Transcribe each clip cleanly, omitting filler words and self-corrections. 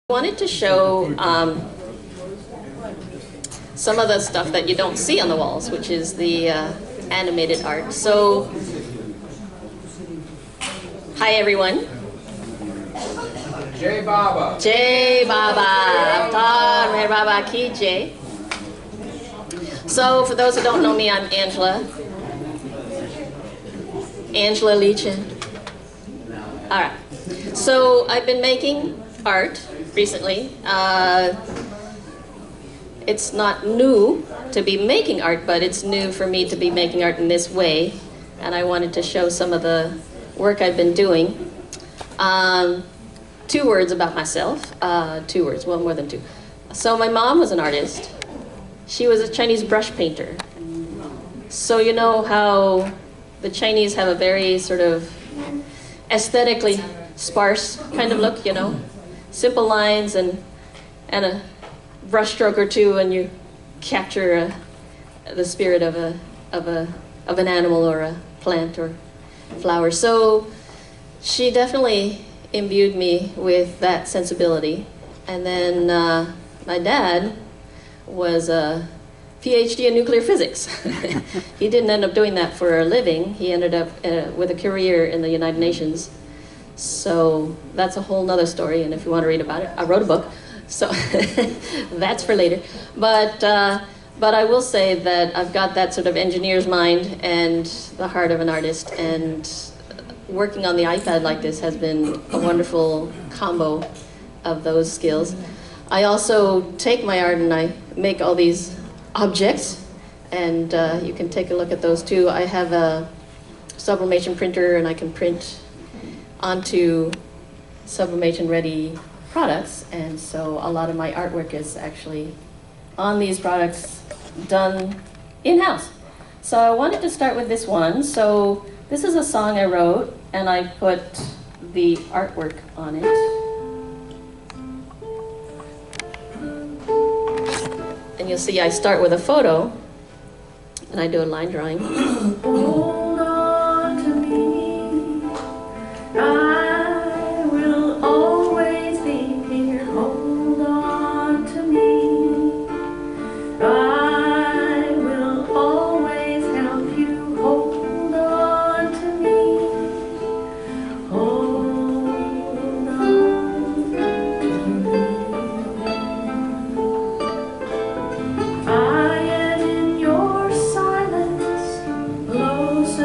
I wanted to show some of the stuff that you don't see on the walls, which is the animated art. So, hi everyone. Jai Baba. Jai Baba. Avtar Meher Baba Ki Jai. So, for those who don't know me, I'm Angela Lee Chen. All right. So, I've been making art recently. It's not new to be making art, but it's new for me to be making art in this way. And I wanted to show some of the work I've been doing. 2 words about myself. 2 words, well, more than 2. So my mom was an artist. She was a Chinese brush painter. So you know how the Chinese have a very sort of aesthetically sparse kind of look, you know? Simple lines and a brush stroke or two, and you capture the spirit of an animal or a plant or flower. So she definitely imbued me with that sensibility. And then my dad was a PhD in nuclear physics. He didn't end up doing that for a living. He ended up with a career in the United Nations. So that's a whole nother story, and if you want to read about it, I wrote a book, so that's for later. But I will say that I've got that sort of engineer's mind and the heart of an artist, and working on the iPad like this has been a wonderful combo of those skills. I also take my art and I make all these objects, and you can take a look at those too. I have a sublimation printer, and I can print onto sublimation ready products, and so a lot of my artwork is actually on these products done in-house. So I wanted to start with this one. So this is a song I wrote, and I put the artwork on it. And you'll see I start with a photo and I do a line drawing. Hold on to me, I will always be here. Hold on to me, I will always help you. Hold on to me, hold on to me. I am in your silence, close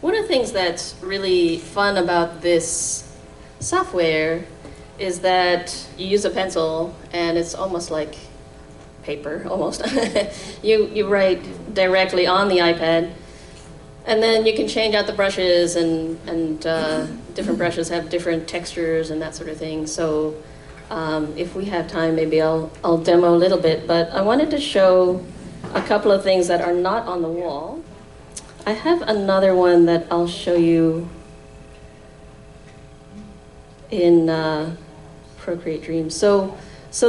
one of the things that's really fun about this software is that you use a pencil and it's almost like paper, almost. You write directly on the iPad, and then you can change out the brushes, and different brushes have different textures and that sort of thing. So if we have time, maybe I'll demo a little bit, but I wanted to show a couple of things that are not on the wall. I have another one that I'll show you in Procreate Dreams. So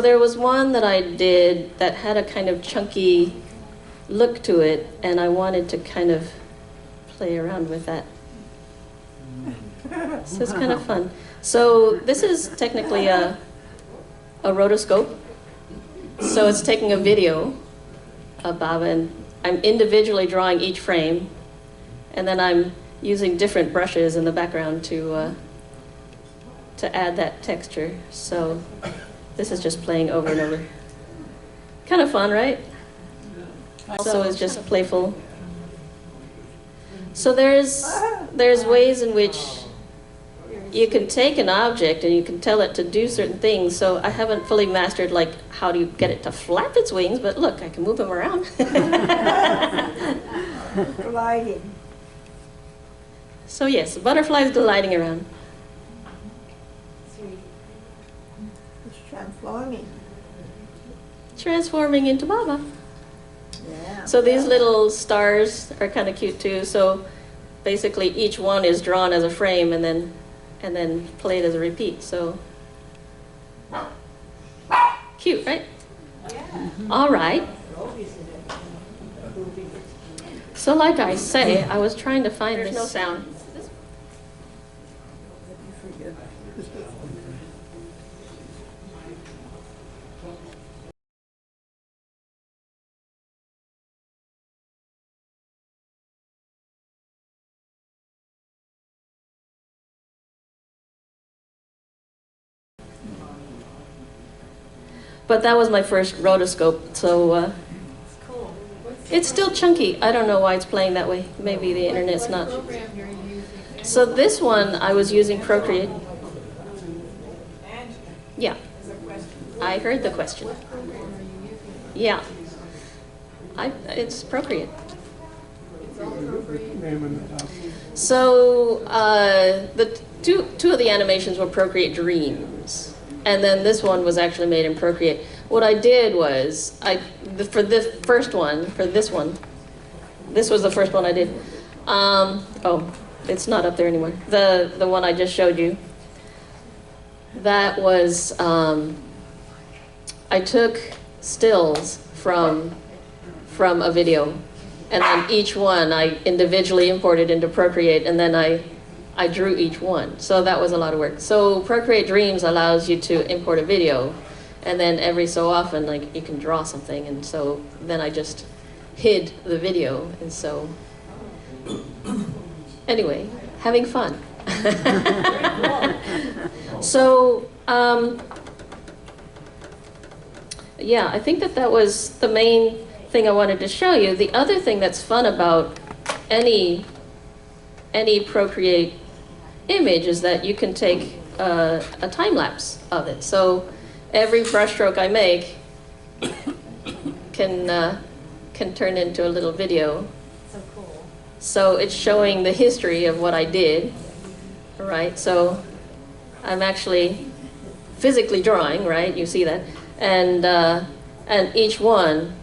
there was one that I did that had a kind of chunky look to it, and I wanted to kind of play around with that. So it's kind of fun. So this is technically a rotoscope. So it's taking a video of Baba, and I'm individually drawing each frame, and then I'm using different brushes in the background to add that texture. So this is just playing over and over. Kind of fun, right? So it's just playful. So there's ways in which you can take an object and you can tell it to do certain things. So I haven't fully mastered like how do you get it to flap its wings, but look, I can move them around. Gliding. So yes, butterflies gliding around. It's transforming. Transforming into Baba. Yeah. So these little stars are kind of cute too. So basically each one is drawn as a frame and then played as a repeat. So cute, right? Yeah. All right. So like I say, I was trying to find There's no sound. But that was my first rotoscope, so it's still chunky. I don't know why it's playing that way. Maybe the internet's not. So this one, I was using Procreate. Yeah, I heard the question. Yeah, it's Procreate. So the two of the animations were Procreate Dreams. And then this one was actually made in Procreate. What I did was, for this first one, this was the first one I did. Oh, it's not up there anymore. The one I just showed you. That was, I took stills from a video, and then each one I individually imported into Procreate, and then I drew each one. So that was a lot of work. So Procreate Dreams allows you to import a video, and then every so often, like, you can draw something, and so then I just hid the video, and so anyway, having fun. So yeah, I think that was the main thing I wanted to show you. The other thing that's fun about any Procreate image is that you can take a time lapse of it. So every brushstroke I make can turn into a little video. So cool. So it's showing the history of what I did, right? So I'm actually physically drawing, right? You see that, and each one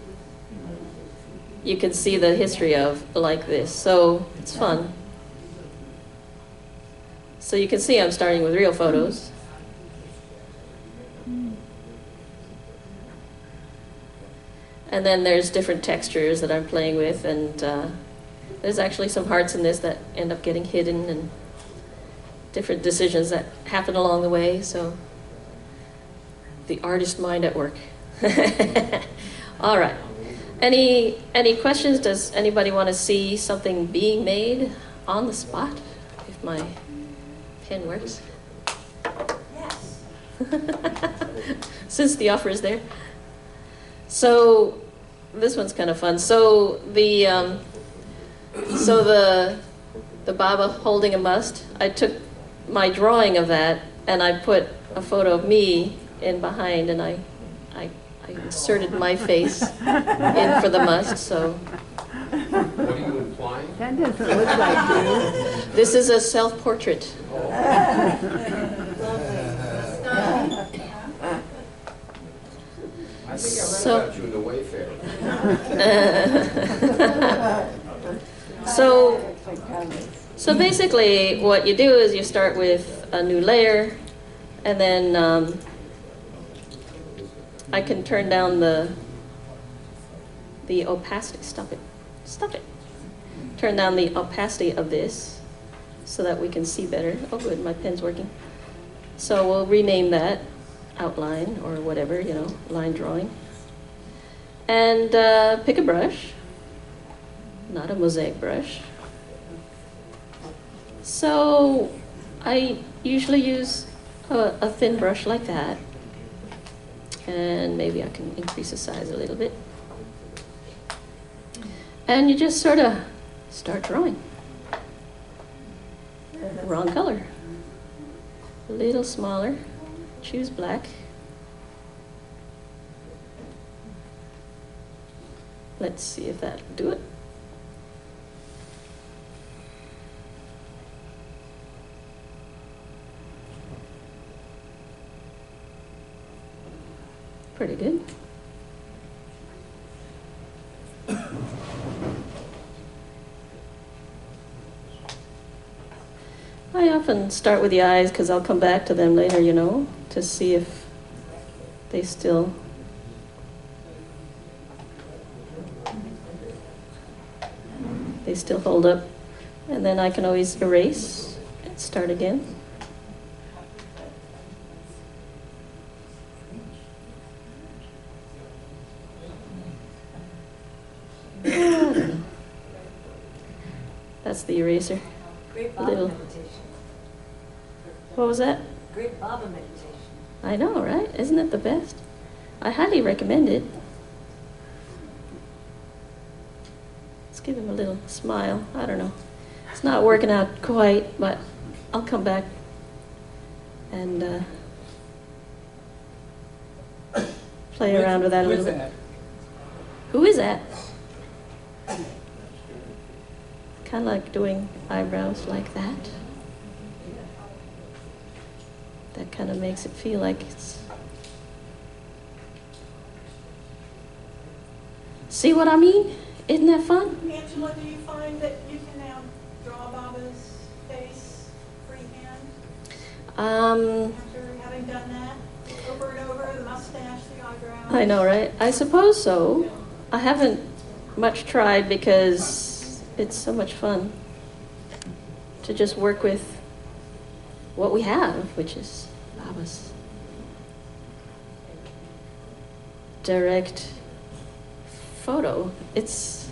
you can see the history of like this. So it's fun. So you can see I'm starting with real photos. And then there's different textures that I'm playing with, and there's actually some hearts in this that end up getting hidden, and different decisions that happen along the way. So the artist mind at work. All right. Any questions? Does anybody want to see something being made on the spot? If my pen works. Yes. Since the offer is there. So this one's kind of fun. So the So the Baba holding a must, I took my drawing of that and I put a photo of me in behind, and I inserted my face in for the must. So What are you implying? That doesn't look like you. this is a self-portrait. I think I read So- about you in the Wayfarer. So basically what you do is you start with a new layer, and then I can turn down the opacity. Stop it. Turn down the opacity of this so that we can see better. Oh good, my pen's working. So we'll rename that outline or whatever, line drawing. And pick a brush, not a mosaic brush. So I usually use a thin brush like that. And maybe I can increase the size a little bit. And you just sort of start drawing. Wrong color. A little smaller. Choose black. Let's see if that'll do it. Pretty good. I often start with the eyes because I'll come back to them later, to see if they still hold up. And then I can always erase and start again. That's the eraser. Great Baba Little. meditation. What was that? Great Baba meditation. I know, right? Isn't it the best? I highly recommend it. Let's give him a little smile. I don't know. It's not working out quite, but I'll come back and play around with that a little bit. Who is that? Kind of like doing eyebrows like that. That kind of makes it feel like it's... See what I mean? Isn't that fun? Angela, do you find that you can now draw Baba's face freehand after having done that? Over and over, the mustache, the eyebrows? I know, right? I suppose so. I haven't much tried because it's so much fun to just work with what we have, which is Baba's direct photo. It's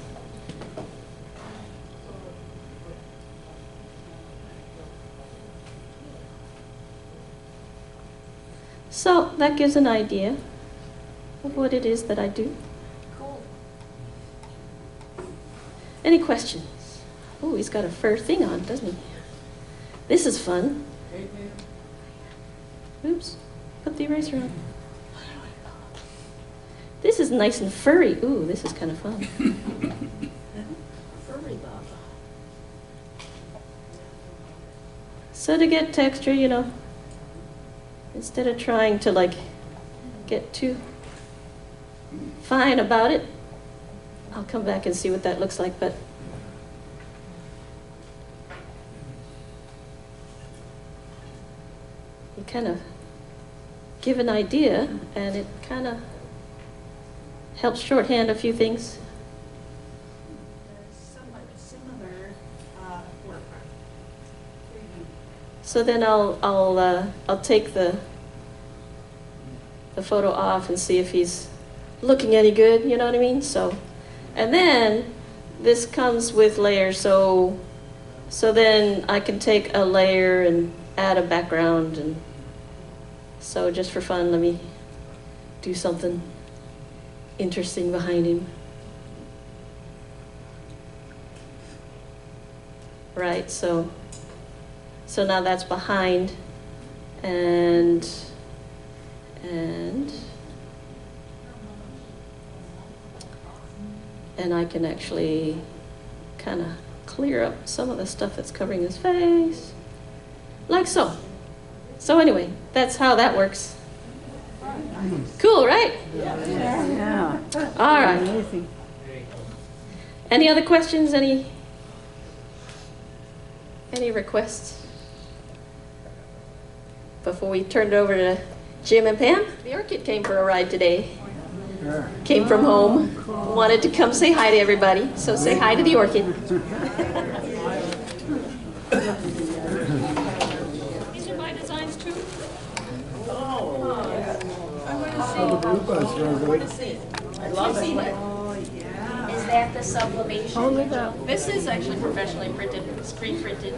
so that gives an idea of what it is that I do. Cool. Any questions? Oh, he's got a fur thing on, doesn't he? This is fun. Oops, put the eraser on. This is nice and furry. Ooh, this is kind of fun. Furry Baba. So to get texture, instead of trying to like get too fine about it, I'll come back and see what that looks like, but you kind of give an idea and it kind of helps shorthand a few things. Somewhat similar work. So then I'll take the photo off and see if he's looking any good, you know what I mean? So, and then this comes with layers, so then I can take a layer and add a background, and so just for fun, let me do something interesting behind him. right? So now that's behind, and I can actually kind of clear up some of the stuff that's covering his face, like so. So anyway, that's how that works. Cool, right? Yeah. All right. Amazing. Any other questions? Any requests? Before we turn it over to Jim and Pam, the orchid came for a ride today. Came from home. Wanted to come say hi to everybody. So say hi to the orchid. These are my designs too. I love it. Is that the sublimation? Hold it up. This is actually professionally printed, screen printed.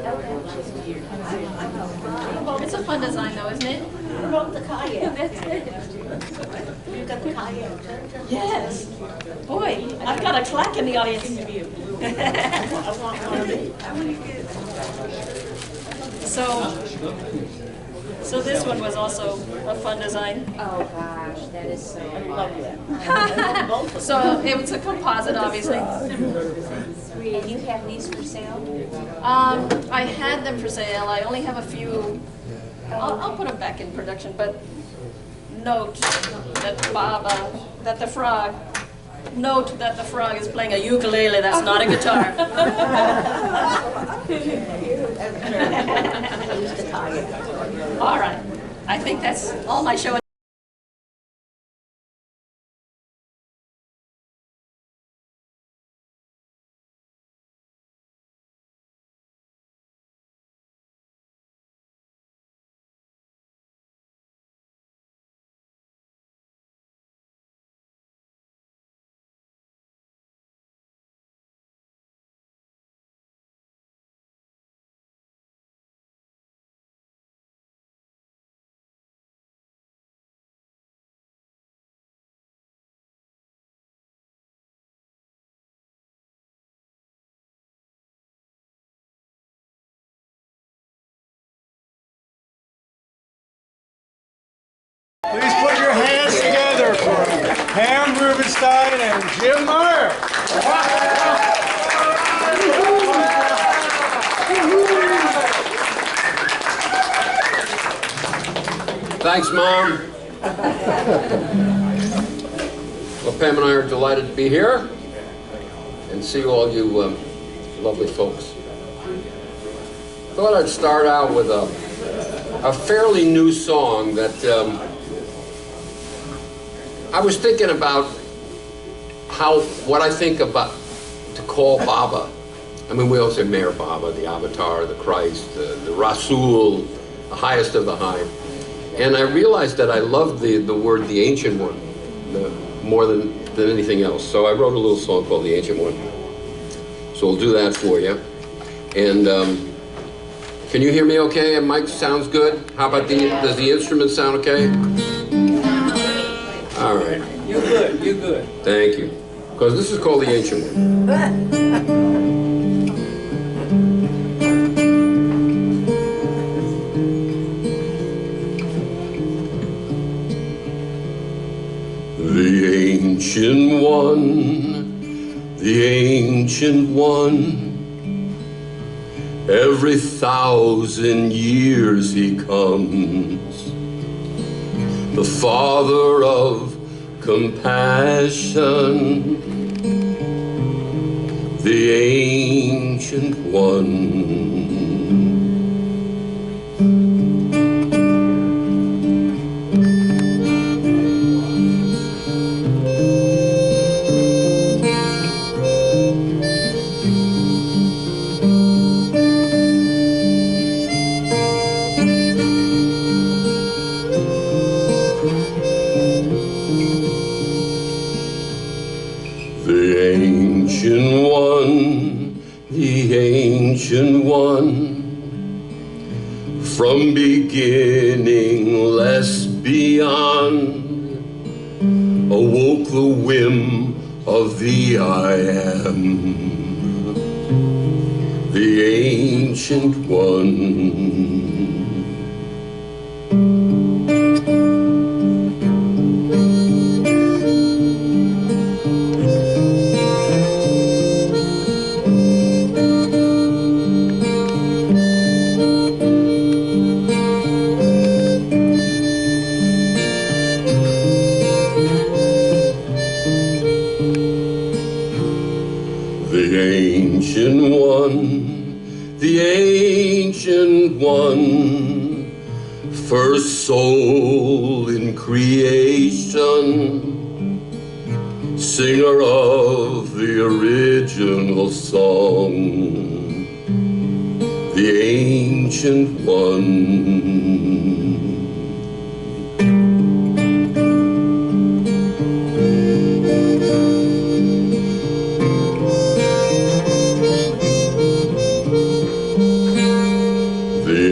It's a fun design though, isn't it? What about the kayak? That's it. You got the kayak. Yes. Boy, I've got a clack in the audience. So this one was also a fun design. Oh gosh, that is so. I love that. So it was a composite, obviously. And you have these for sale? I had them for sale. I only have a few. I'll put them back in production, but note that the frog is playing a ukulele. That's not a guitar. All right. I think that's all my show. Please put your hands together for Pam Rubenstein and Jim Meyer. Thanks, Mom. Well, Pam and I are delighted to be here and see all you lovely folks. Thought I'd start out with a fairly new song that I was thinking about what I think about to call Baba. I mean, we all say Meyer Baba, the Avatar, the Christ, the Rasul, the highest of the high. And I realized that I loved the word the Ancient One more than anything else. So I wrote a little song called The Ancient One. So we'll do that for you. And can you hear me okay? And mic sounds good? How about does the instrument sound okay? All right. You good, you good. Thank you. Because this is called The Ancient One. The Ancient One, the Ancient One, every 1,000 years he comes, the Father of compassion, the Ancient One. The Ancient One, from beginningless beyond, awoke the whim of the I Am. The the Ancient One. The Ancient One, the Ancient One, first soul in creation, singer of the original song, the Ancient One.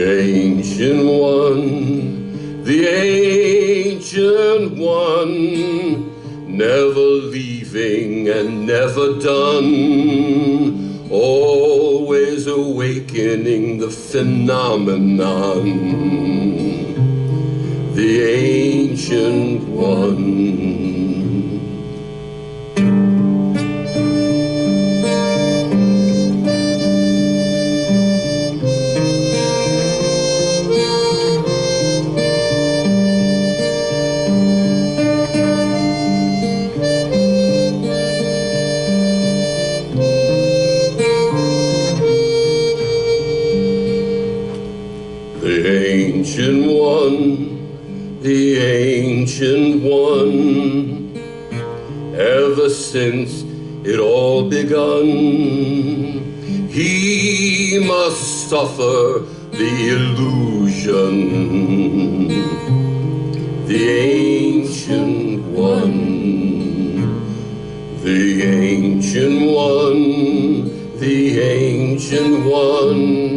Ancient One, the Ancient One, never leaving and never done, always awakening the phenomenon, the Ancient One. The Ancient One, the Ancient One, ever since it all begun, he must suffer the illusion, the Ancient One, the Ancient One, the Ancient One.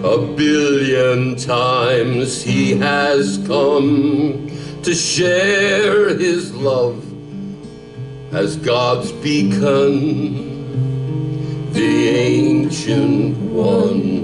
A billion times he has come to share his love as God's beacon, the Ancient One.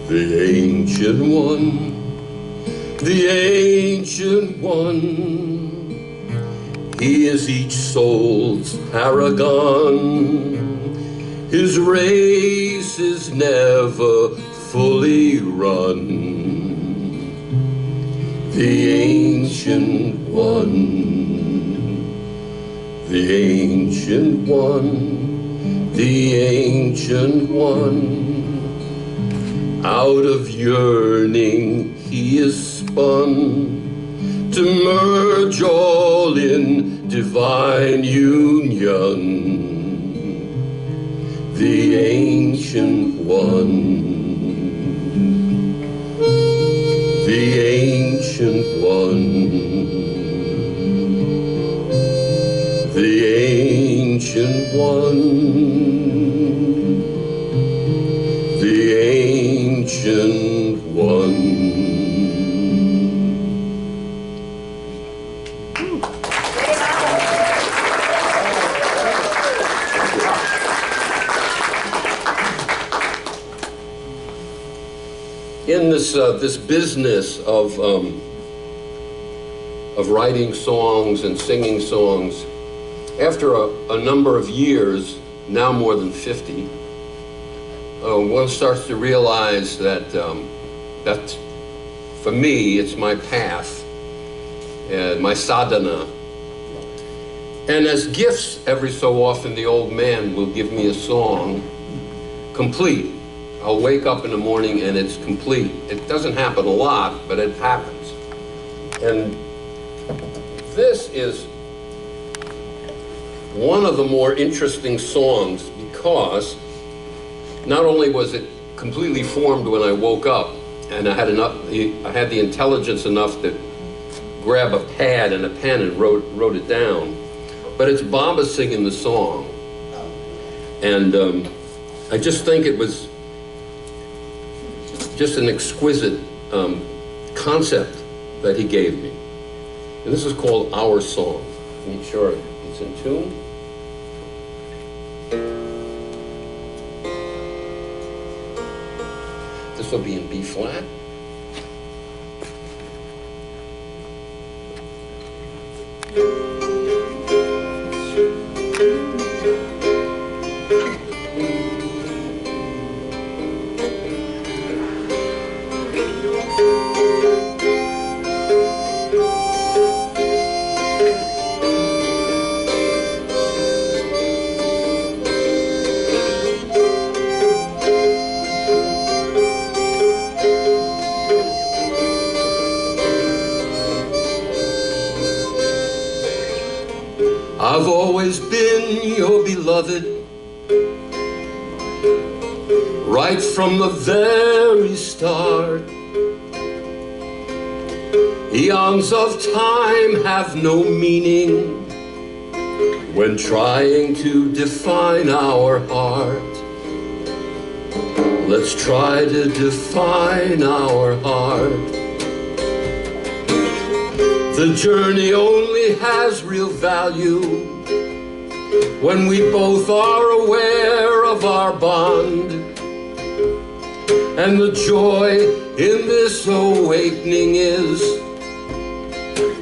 The Ancient One, the Ancient One, he is each soul's paragon. His race is never fully run. The Ancient One, the Ancient One, the Ancient One. Out of yearning he is spun to merge all in divine union, the Ancient One, the Ancient One, the Ancient One. The Ancient One. In this business of writing songs and singing songs, after a number of years, now more than 50, one starts to realize that for me, it's my path, my sadhana. And as gifts, every so often, the old man will give me a song, complete. I'll wake up in the morning and it's complete. It doesn't happen a lot, but it happens. And this is one of the more interesting songs because not only was it completely formed when I woke up, and I had the intelligence enough that grab a pad and a pen and wrote it down. But it's Baba singing the song. And I just think it was just an exquisite concept that he gave me. And this is called Our Song. Make sure it's in tune. This will be in B flat. I've always been your beloved, right from the very start. Eons of time have no meaning when trying to define our heart. Let's try to define our heart. The journey only has real value when we both are aware of our bond. And the joy in this awakening is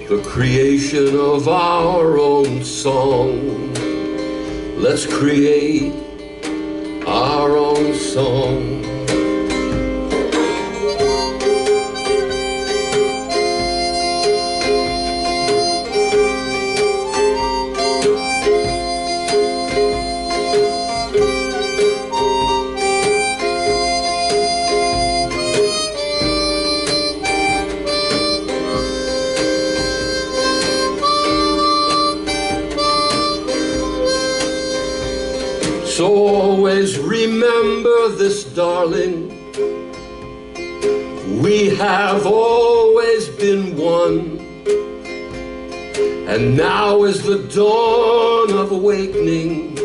the creation of our own song. Let's create our own song. So always remember this, darling. We have always been one. And now is the dawn of awakening.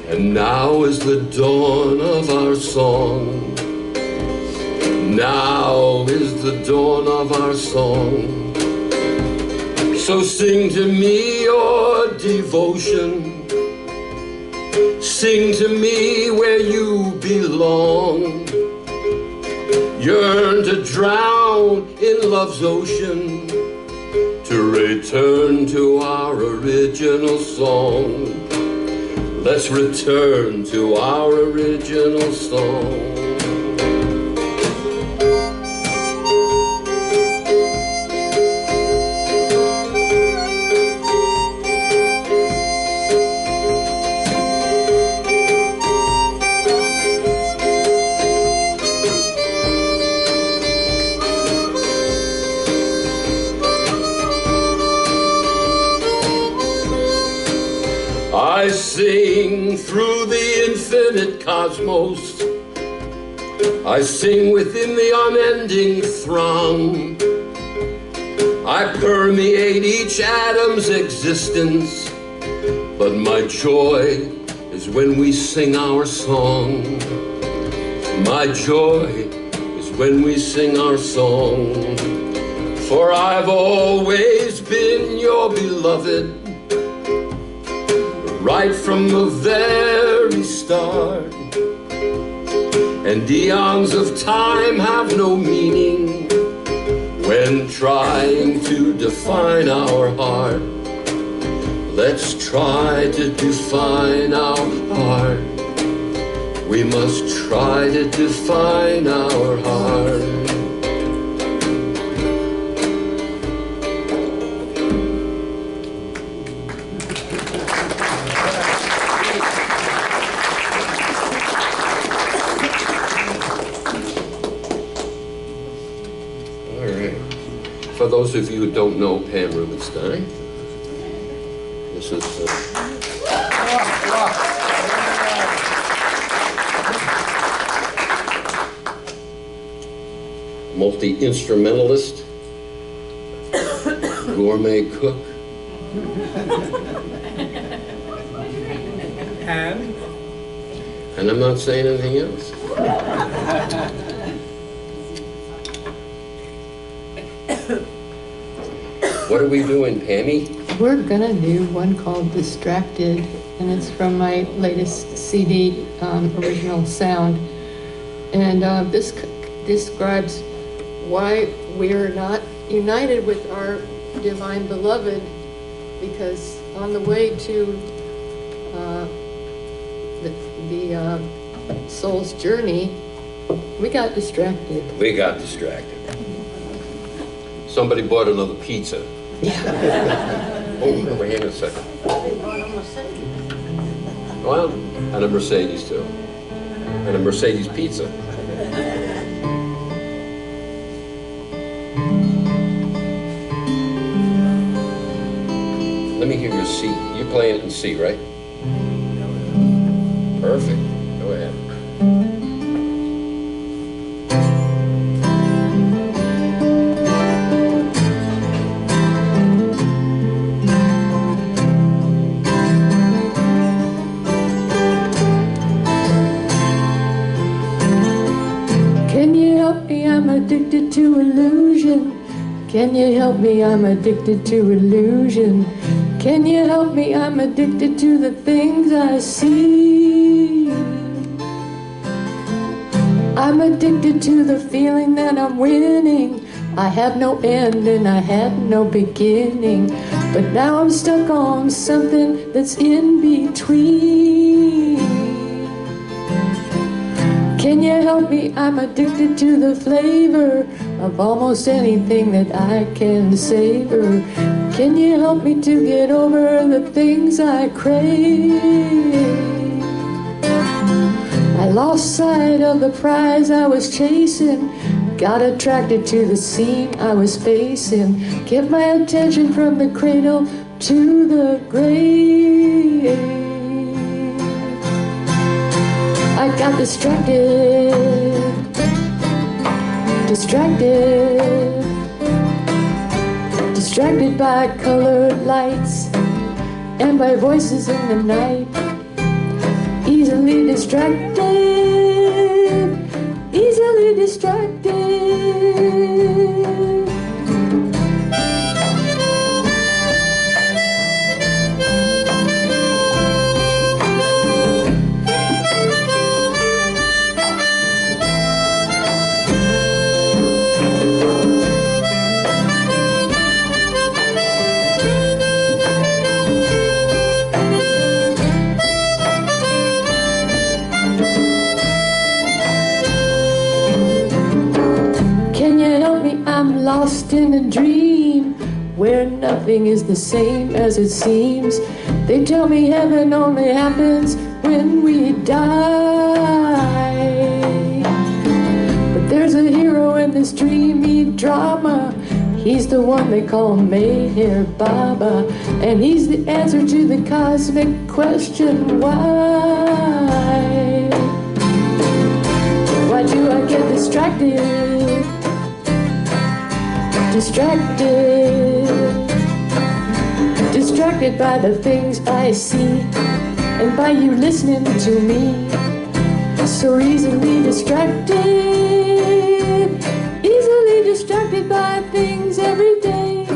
And now is the dawn of our song. Now is the dawn of our song. So sing to me your devotion. Sing to me where you belong. Yearn to drown in love's ocean, to return to our original song. Let's return to our original song. I sing through the infinite cosmos. I sing within the unending throng. I permeate each atom's existence. But my joy is when we sing our song. My joy is when we sing our song. For I've always been your beloved, right from the very start. And eons of time have no meaning when trying to define our heart. Let's try to define our heart. We must try to define our heart. For those of you who don't know Pam Rubenstein, this is multi-instrumentalist, gourmet cook. And I'm not saying anything else. What are we doing, Pammy? We're gonna do one called Distracted, and it's from my latest CD, Original Sound. And this describes why we're not united with our divine beloved, because on the way to the soul's journey, we got distracted. We got distracted. Somebody bought another pizza. Oh, wait a second. Well, and a Mercedes too. And a Mercedes pizza. Let me hear your C. You're playing it in C, right? Perfect. Go ahead. Can you help me? I'm addicted to illusion. Can you help me? I'm addicted to illusion. Can you help me? I'm addicted to the things I see. I'm addicted to the feeling that I'm winning. I have no end and I had no beginning, but now I'm stuck on something that's in between. Can you help me? I'm addicted to the flavor of almost anything that I can savor. Can you help me to get over the things I crave? I lost sight of the prize I was chasing, got attracted to the scene I was facing, kept my attention from the cradle to the grave. I got distracted, distracted by colored lights and by voices in the night. Easily distracted, easily distracted. I'm lost in a dream where nothing is the same as it seems. They tell me heaven only happens when we die. But there's a hero in this dreamy drama. He's the one they call Meyer Baba, and he's the answer to the cosmic question, why? Why do I get distracted? Distracted by the things I see, and by you listening to me. So easily distracted by things every day.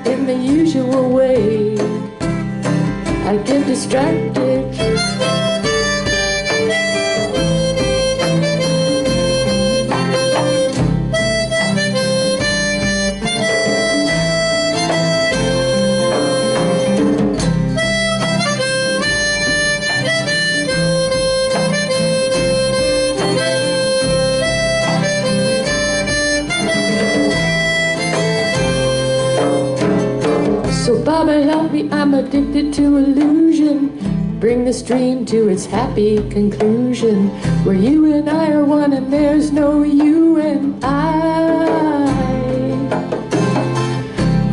In the usual way, I get distracted. So Baba help me, I'm addicted to illusion. Bring this dream to its happy conclusion, where you and I are one and there's no you and I.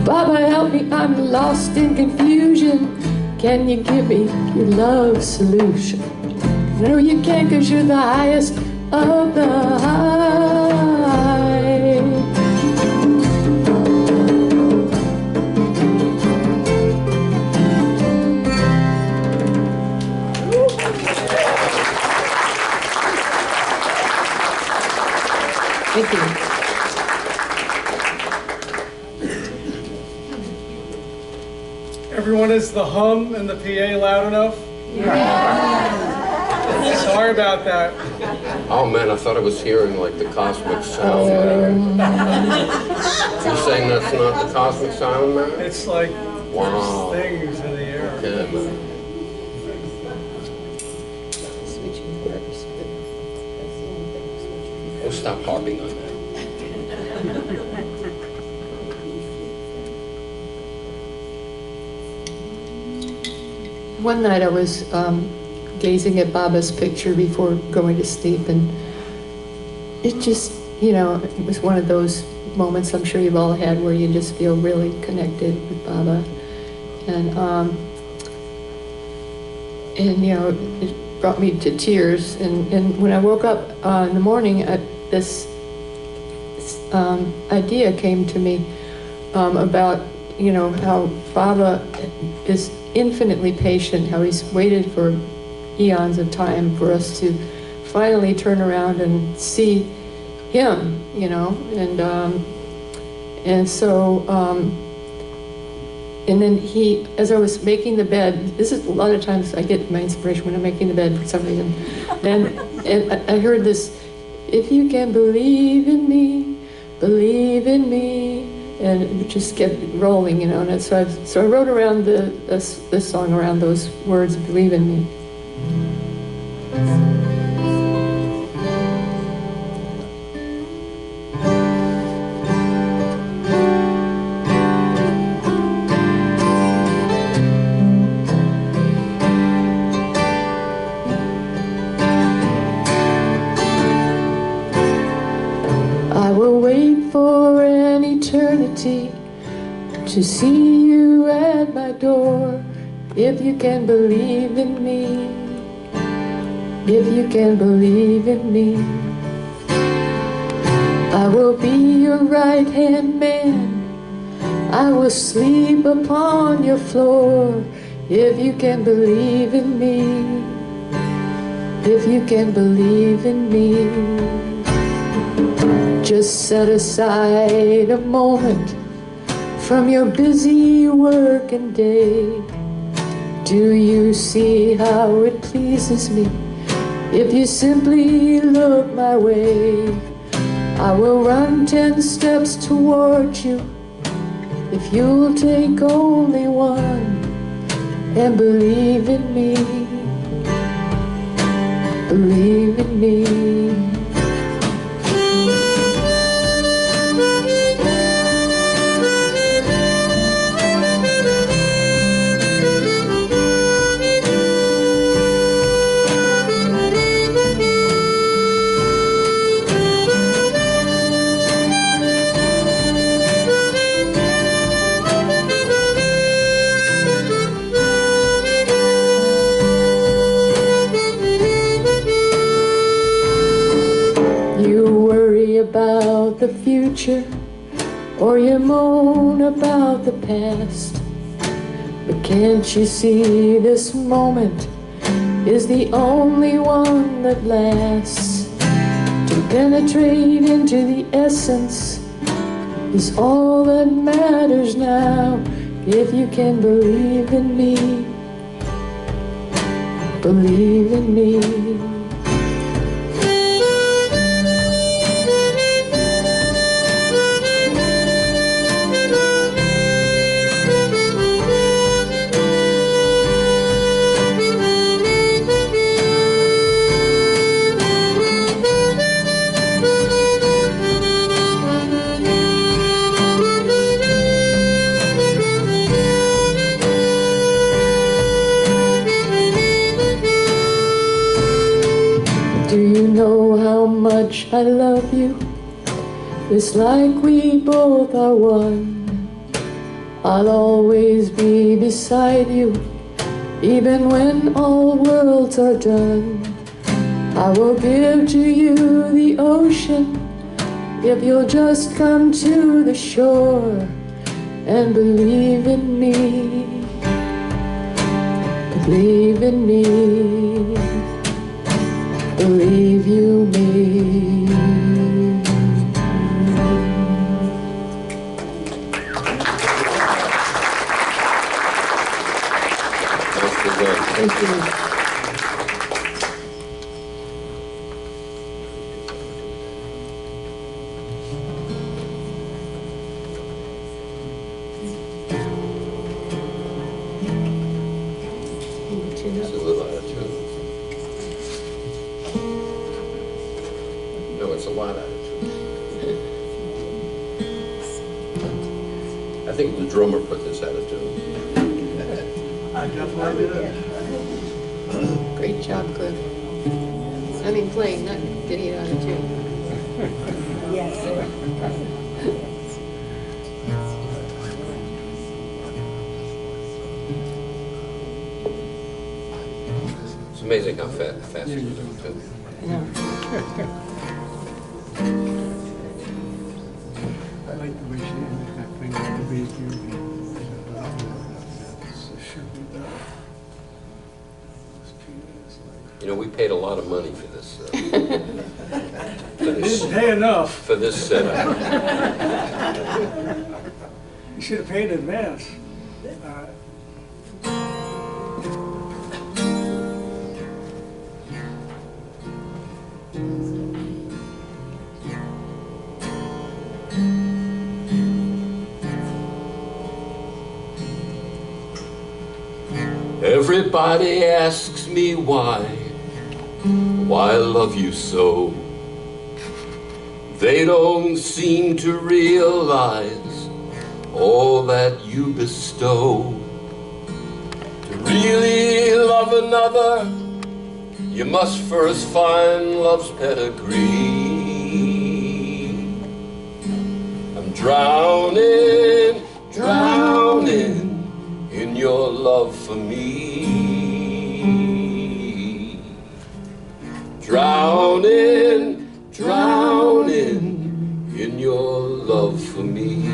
Baba help me, I'm lost in confusion. Can you give me your love solution? No, you can't, 'cause you're the highest of the high. Everyone, is the hum and the PA loud enough? Sorry about that. Oh man, I thought I was hearing like the cosmic sound. You're saying that's not the cosmic sound, man? It's like Wow. things in the air. Yeah, man. Switching works, but that's the only thing switching. We'll stop harping on that. One night I was gazing at Baba's picture before going to sleep, and it just, it was one of those moments I'm sure you've all had where you just feel really connected with Baba. And it brought me to tears. And when I woke up in the morning, this idea came to me about, how Baba is infinitely patient, how he's waited for eons of time for us to finally turn around and see him, and so, and then as I was making the bed, this is a lot of times I get my inspiration when I'm making the bed for some reason, and I heard this, if you can believe in me, and it just kept rolling, and so I wrote around this song around those words, believe in me. I will wait for an eternity to see you at my door. If you can believe in me, if you can believe in me, I will be your right-hand man. I will sleep upon your floor. If you can believe in me, if you can believe in me. Just set aside a moment from your busy working day. Do you see how it pleases me if you simply look my way? I will run 10 steps towards you if you'll take only one and believe in me, believe in me. About the future, or you moan about the past, but can't you see this moment is the only one that lasts? To penetrate into the essence is all that matters now. If you can believe in me, believe in me. I love you, it's like we both are one. I'll always be beside you, even when all worlds are done. I will give to you the ocean, if you'll just come to the shore and believe in me, believe in me, believe you me. Thank you. It's a little out of tune. No, it's a lot out of tune. I think the drummer put this out of tune. I definitely did. Great job, Cliff. I mean, playing, not getting it out of tune. Yes. It's amazing how fast you do it, too. I know. I like the way she ended that thing with the baby. You know, we paid a lot of money for this. Didn't pay enough. For this setup. You should have paid in advance. Everybody asks me why I love you so. They don't seem to realize all that you bestow. To really love another, you must first find love's pedigree. I'm drowning, drowning in your love for me. Drowning, drowning in your love for me.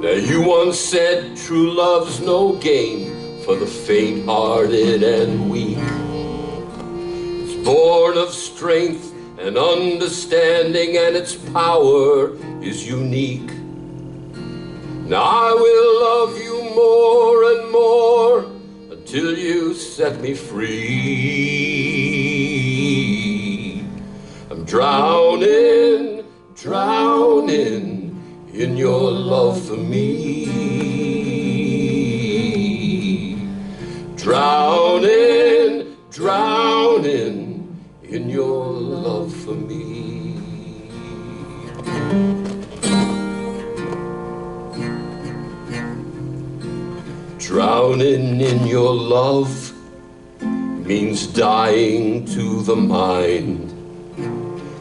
Now you once said true love's no game for the faint-hearted and weak. It's born of strength and understanding, and its power is unique. Now I will love you more and more until you set me free. I'm drowning, drowning in your love for me. Drowning, drowning in your love for me. Drowning in your love means dying to the mind.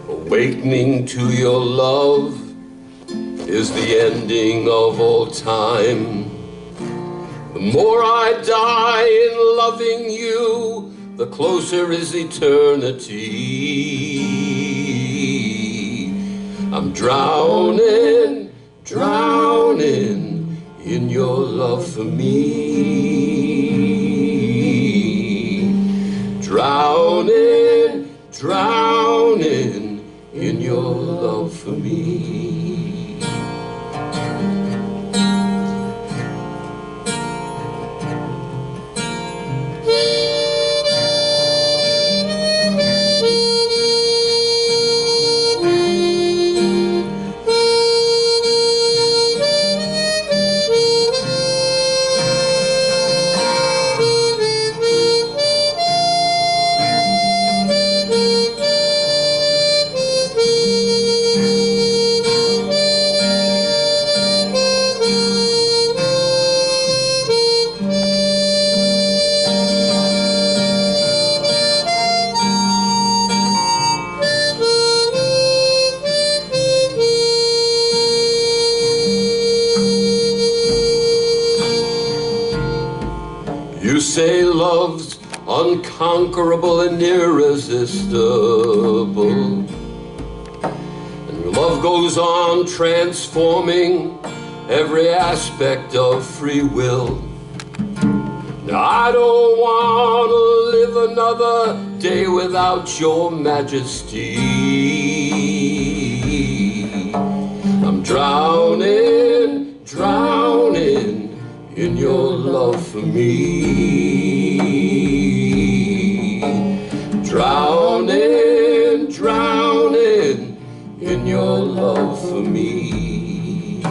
Awakening to your love is the ending of all time. The more I die in loving you, the closer is eternity. I'm drowning, drowning in your love for me. Drowning, drowning in your love for me. You say love's unconquerable and irresistible, and love goes on transforming every aspect of free will. Now I don't want to live another day without your majesty. I'm drowning for me. Drowning, drowning in your love for me.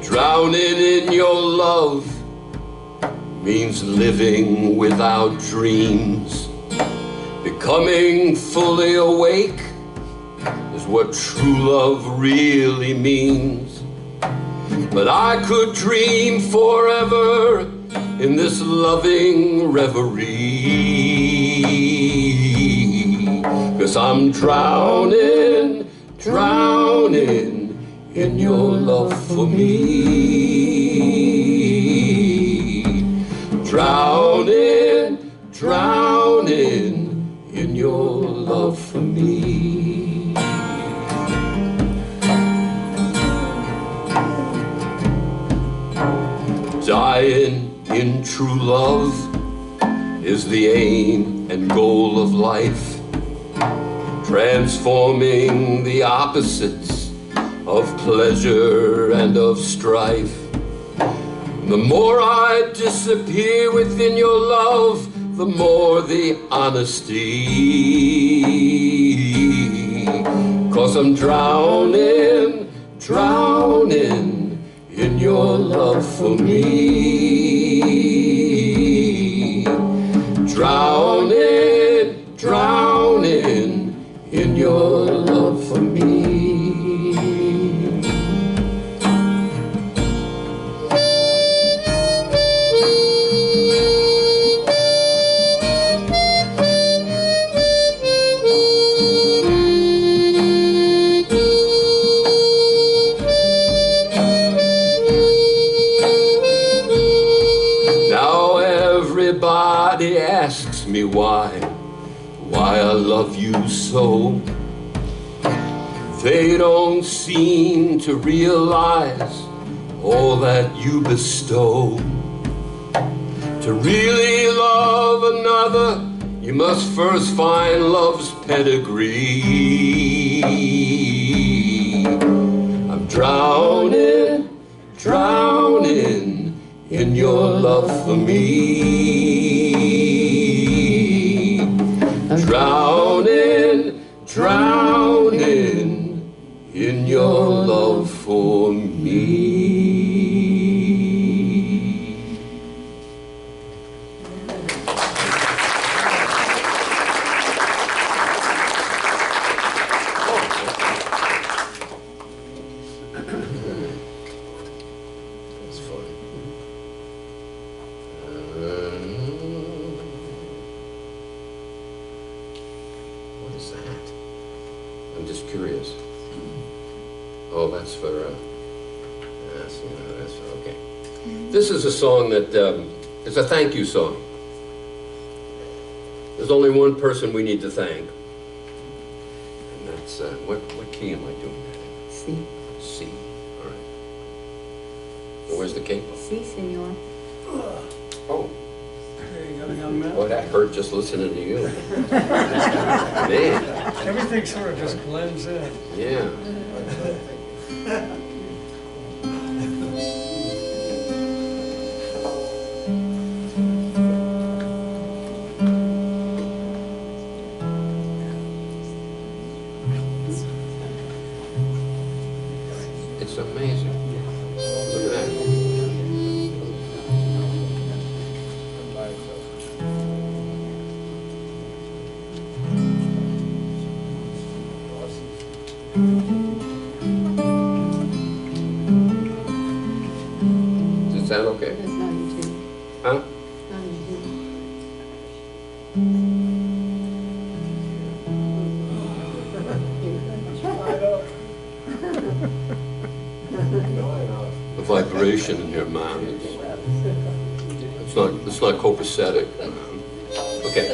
Drowning in your love means living without dreams. Becoming fully awake is what true love really means. But I could dream forever in this loving reverie. 'Cause I'm drowning, drowning in your love for me. Drowning, drowning in your love for me. Dying in true love is the aim and goal of life. Transforming the opposites of pleasure and of strife. The more I disappear within your love, the more the honesty. 'Cause I'm drowning, drowning in your love for me. Drowning, drowning in your love for me. Everybody asks me why I love you so. They don't seem to realize all that you bestow. To really love another, you must first find love's pedigree. I'm drowning, drowning in your love for me. Drowning, drowning in your love for me. That's funny. What is that? I'm just curious. Oh, that's for, that's okay. This is a song that, it's a thank you song. There's only one person we need to thank. And that's, what key am I doing that in? C. C, all right. Well, where's the capo? C, senor. Oh. There you go, young man. Boy, that hurt just listening to you. Man, Everything sort of just blends in. yeah. It's amazing. Look at that. Does it sound okay? That's not in tune. Huh? Not in tune. The vibration in your mind is, it's not copacetic. Okay.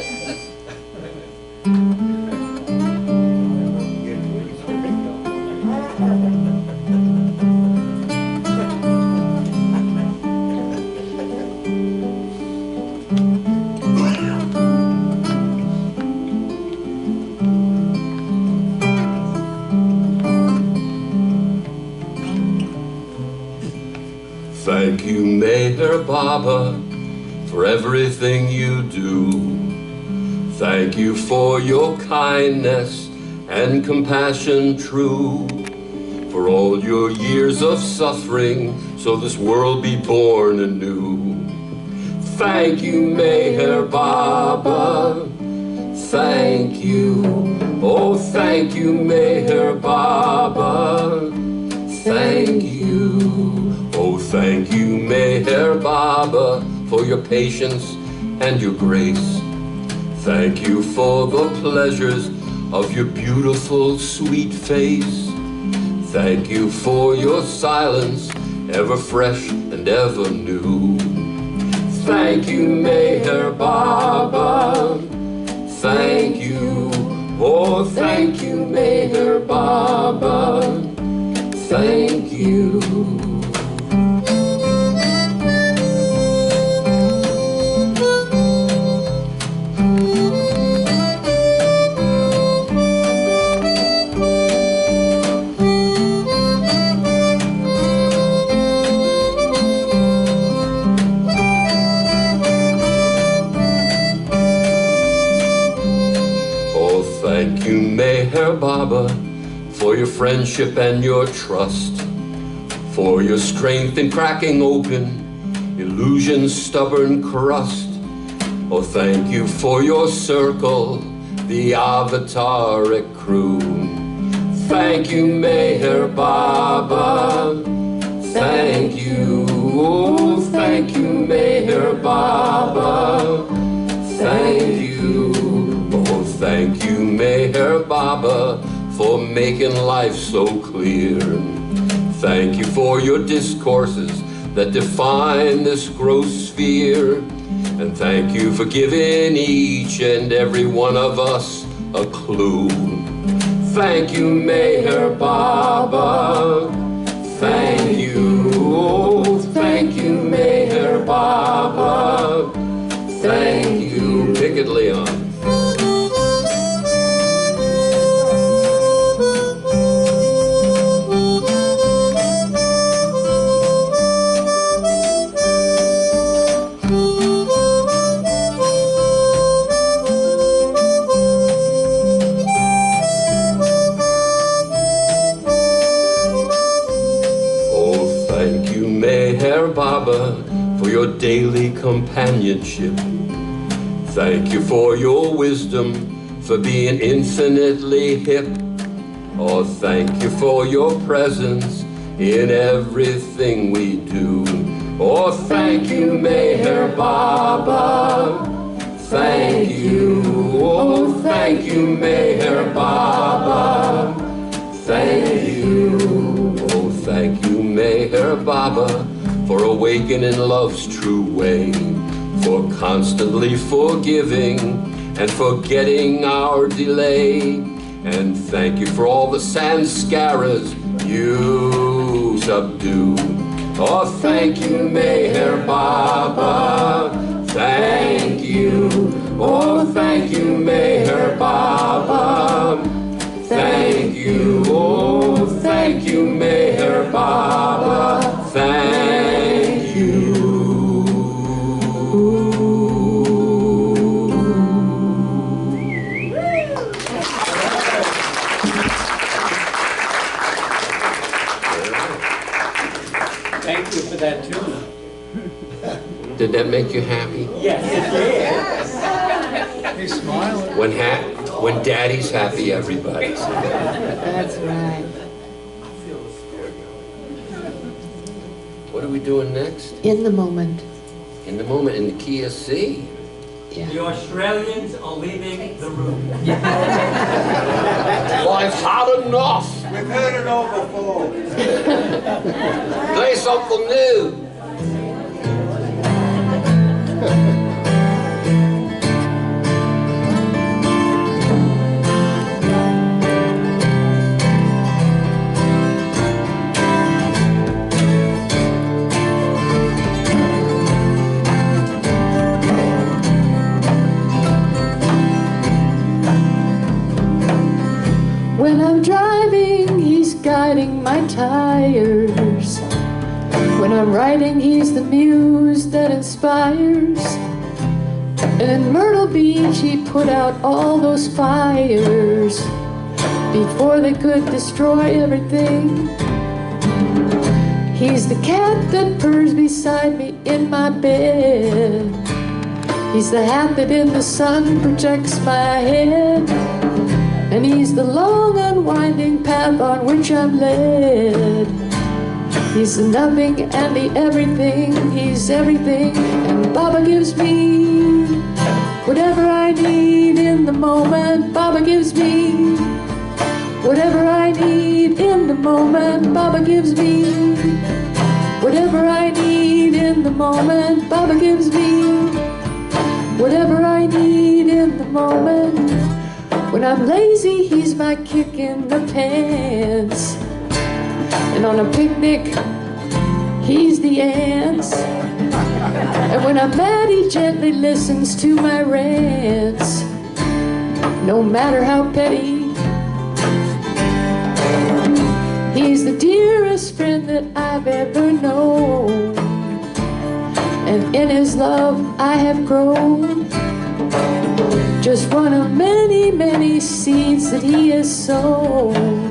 Baba, for everything you do. Thank you for your kindness and compassion true, for all your years of suffering, so this world be born anew. Thank you, Meher Baba. Thank you. Oh, thank you, Meher Baba. Thank you. Oh, thank you, Meher Baba, for your patience and your grace. Thank you for the pleasures of your beautiful, sweet face. Thank you for your silence, ever fresh and ever new. Thank you, Meher Baba. Thank you. Oh, thank you, Meher Baba. Thank you. Thank you, Meher Baba, for your friendship and your trust, for your strength in cracking open illusion's stubborn crust. Oh, thank you for your circle, the avataric crew. Thank you, Meher Baba. Thank you. Oh, thank you, Meher Baba. Thank you. Oh, thank you, Meher Baba, for making life so clear. Thank you for your discourses that define this gross sphere. And thank you for giving each and every one of us a clue. Thank you, Meher Baba. Thank you. Oh, thank you, Meher Baba. Thank you. Pick it, Leon. Meher Baba, for your daily companionship. Thank you for your wisdom, for being infinitely hip. Oh, thank you for your presence in everything we do. Oh, thank you, Meher Baba. Thank you. Oh, thank you, Meher Baba. Thank you. Oh, thank you, Meher Baba, for awakening love's true way, for constantly forgiving and forgetting our delay. And thank you for all the sanskaras you subdue. Oh, thank you, Meher Baba. Thank you. Oh, thank you, Meher Baba. Thank you. Oh, thank you, Meher Baba. Thank you. Thank you for that too. Did that make you happy? Yes, it did. He's smiling. When Daddy's happy, everybody's happy. That's right. What are we doing next? In the moment. In the moment, in the key of C. Yeah. The Australians are leaving the room. Well, I've had enough. We've heard it all before. Play something new. When I'm driving, he's guiding my tires. When I'm writing, he's the muse that inspires. And in Myrtle Beach, he put out all those fires before they could destroy everything. He's the cat that purrs beside me in my bed. He's the hat that in the sun protects my head. And he's the long unwinding path on which I'm led. He's the nothing and the everything. He's everything, and Baba gives me whatever I need in the moment. Baba gives me whatever I need in the moment. Baba gives me whatever I need in the moment. Baba gives me whatever I need in the moment. When I'm lazy, he's my kick in the pants. And on a picnic, he's the ants. And when I'm mad, he gently listens to my rants, no matter how petty. He's the dearest friend that I've ever known, and in his love I have grown. Just one of many, many seeds that he has sown.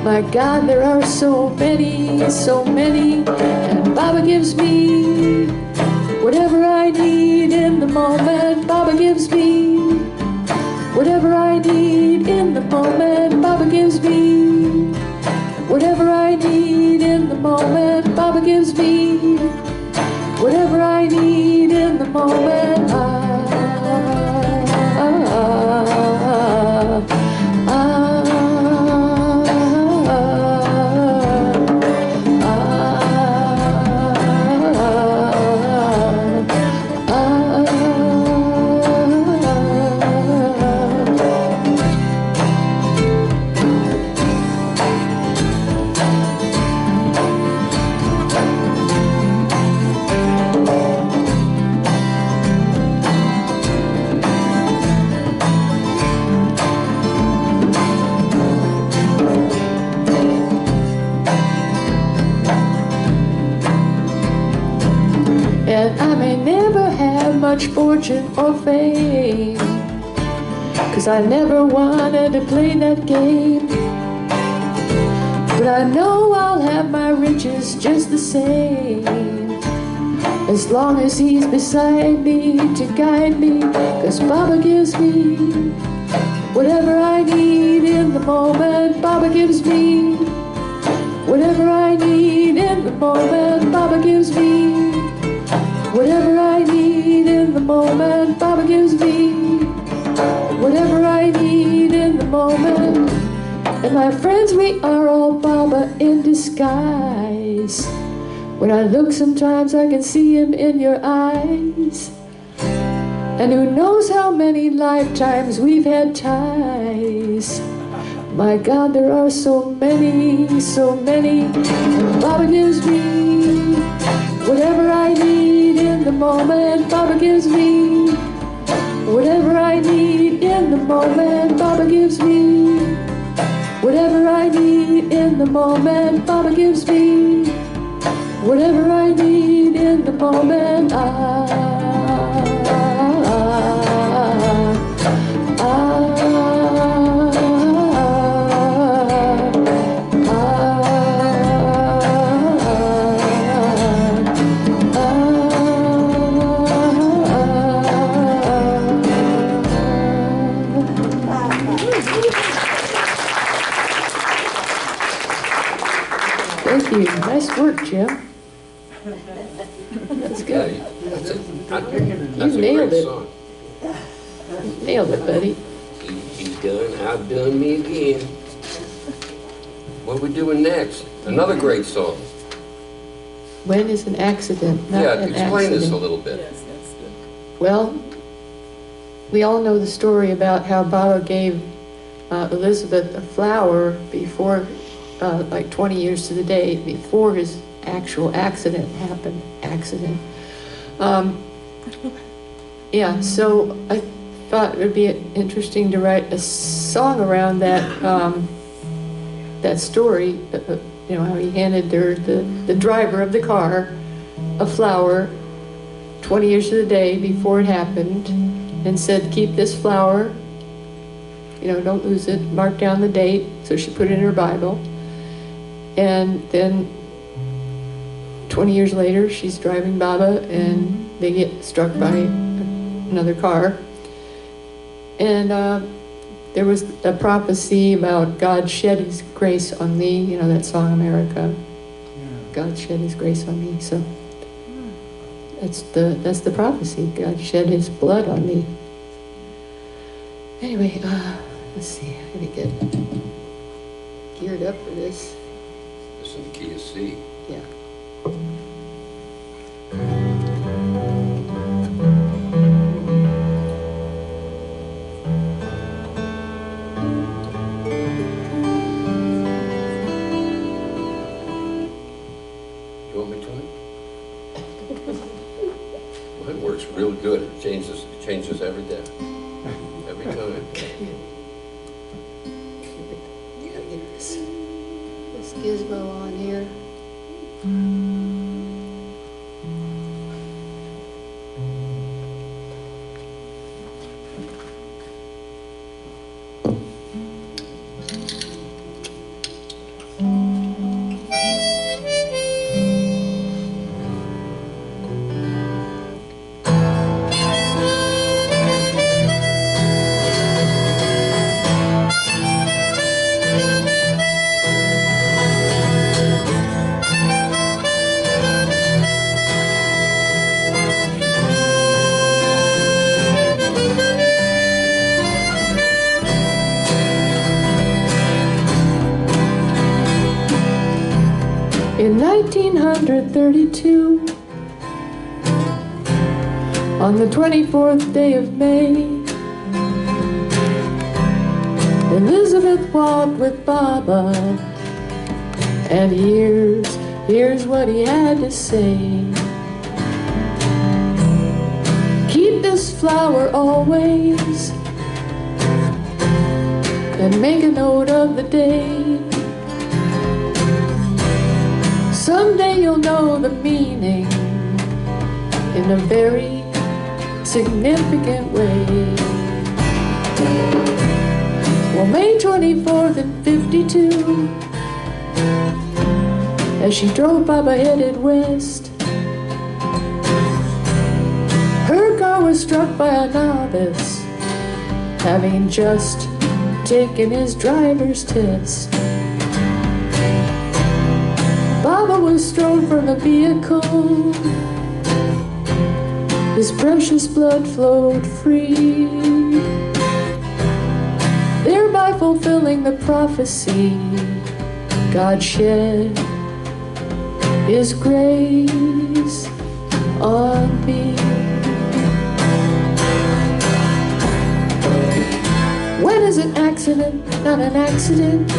My God, there are so many, so many. And Baba gives me whatever I need in the moment. Baba gives me whatever I need in the moment. Baba gives me whatever I need in the moment. Baba gives me whatever I need in the moment. And I may never have much fortune or fame, 'cause I never wanted to play that game. But I know I'll have my riches just the same, as long as he's beside me to guide me. 'Cause Baba gives me whatever I need in the moment. Baba gives me whatever I need in the moment. Baba gives me whatever I need in the moment. Baba gives me whatever I need in the moment. And my friends, we are all Baba in disguise. When I look, sometimes I can see him in your eyes. And who knows how many lifetimes we've had ties. My God, there are so many, so many. And Baba gives me whatever I need in the moment. Baba gives me whatever I need in the moment. Baba gives me whatever I need in the moment. Baba gives me whatever I need in the moment. Thank you. Nice work, Jim. That's good. That's a You nailed great it. song. Nailed it, buddy. He's outdone me again. What are we doing next? Another great song. When is an accident not Yeah, an explain this a accident? little bit. Well, we all know the story about how Baba gave Elizabeth a flower before, like 20 years to the day, before his actual accident happened. Yeah, so I thought it would be interesting to write a song around that, that story you know, how he handed her, the driver of the car, a flower 20 years to the day before it happened, and said, keep this flower, you know, don't lose it, mark down the date. So she put it in her Bible. And then 20 years later, she's driving Baba, and they get struck by another car. And there was a prophecy about God shed his grace on thee, you know, that song, America. God shed his grace on thee. So that's the prophecy. God shed his blood on thee. Anyway, let's see, I gotta get geared up for this. This is the key to C. Yeah. You want me to? Mine works real good. It changes every day. Every time. You gotta get this gizmo on here. In 1932, on the 24th day of May, Elizabeth walked with Baba, and here's what he had to say. Keep this flower always, and make a note of the day. Someday you'll know the meaning in a very significant way. Well, May 24th and 52, as she drove Baba headed west, her car was struck by a novice, having just taken his driver's test. Baba was thrown from the vehicle. His precious blood flowed free, thereby fulfilling the prophecy. God shed his grace on me. When is an accident not an accident?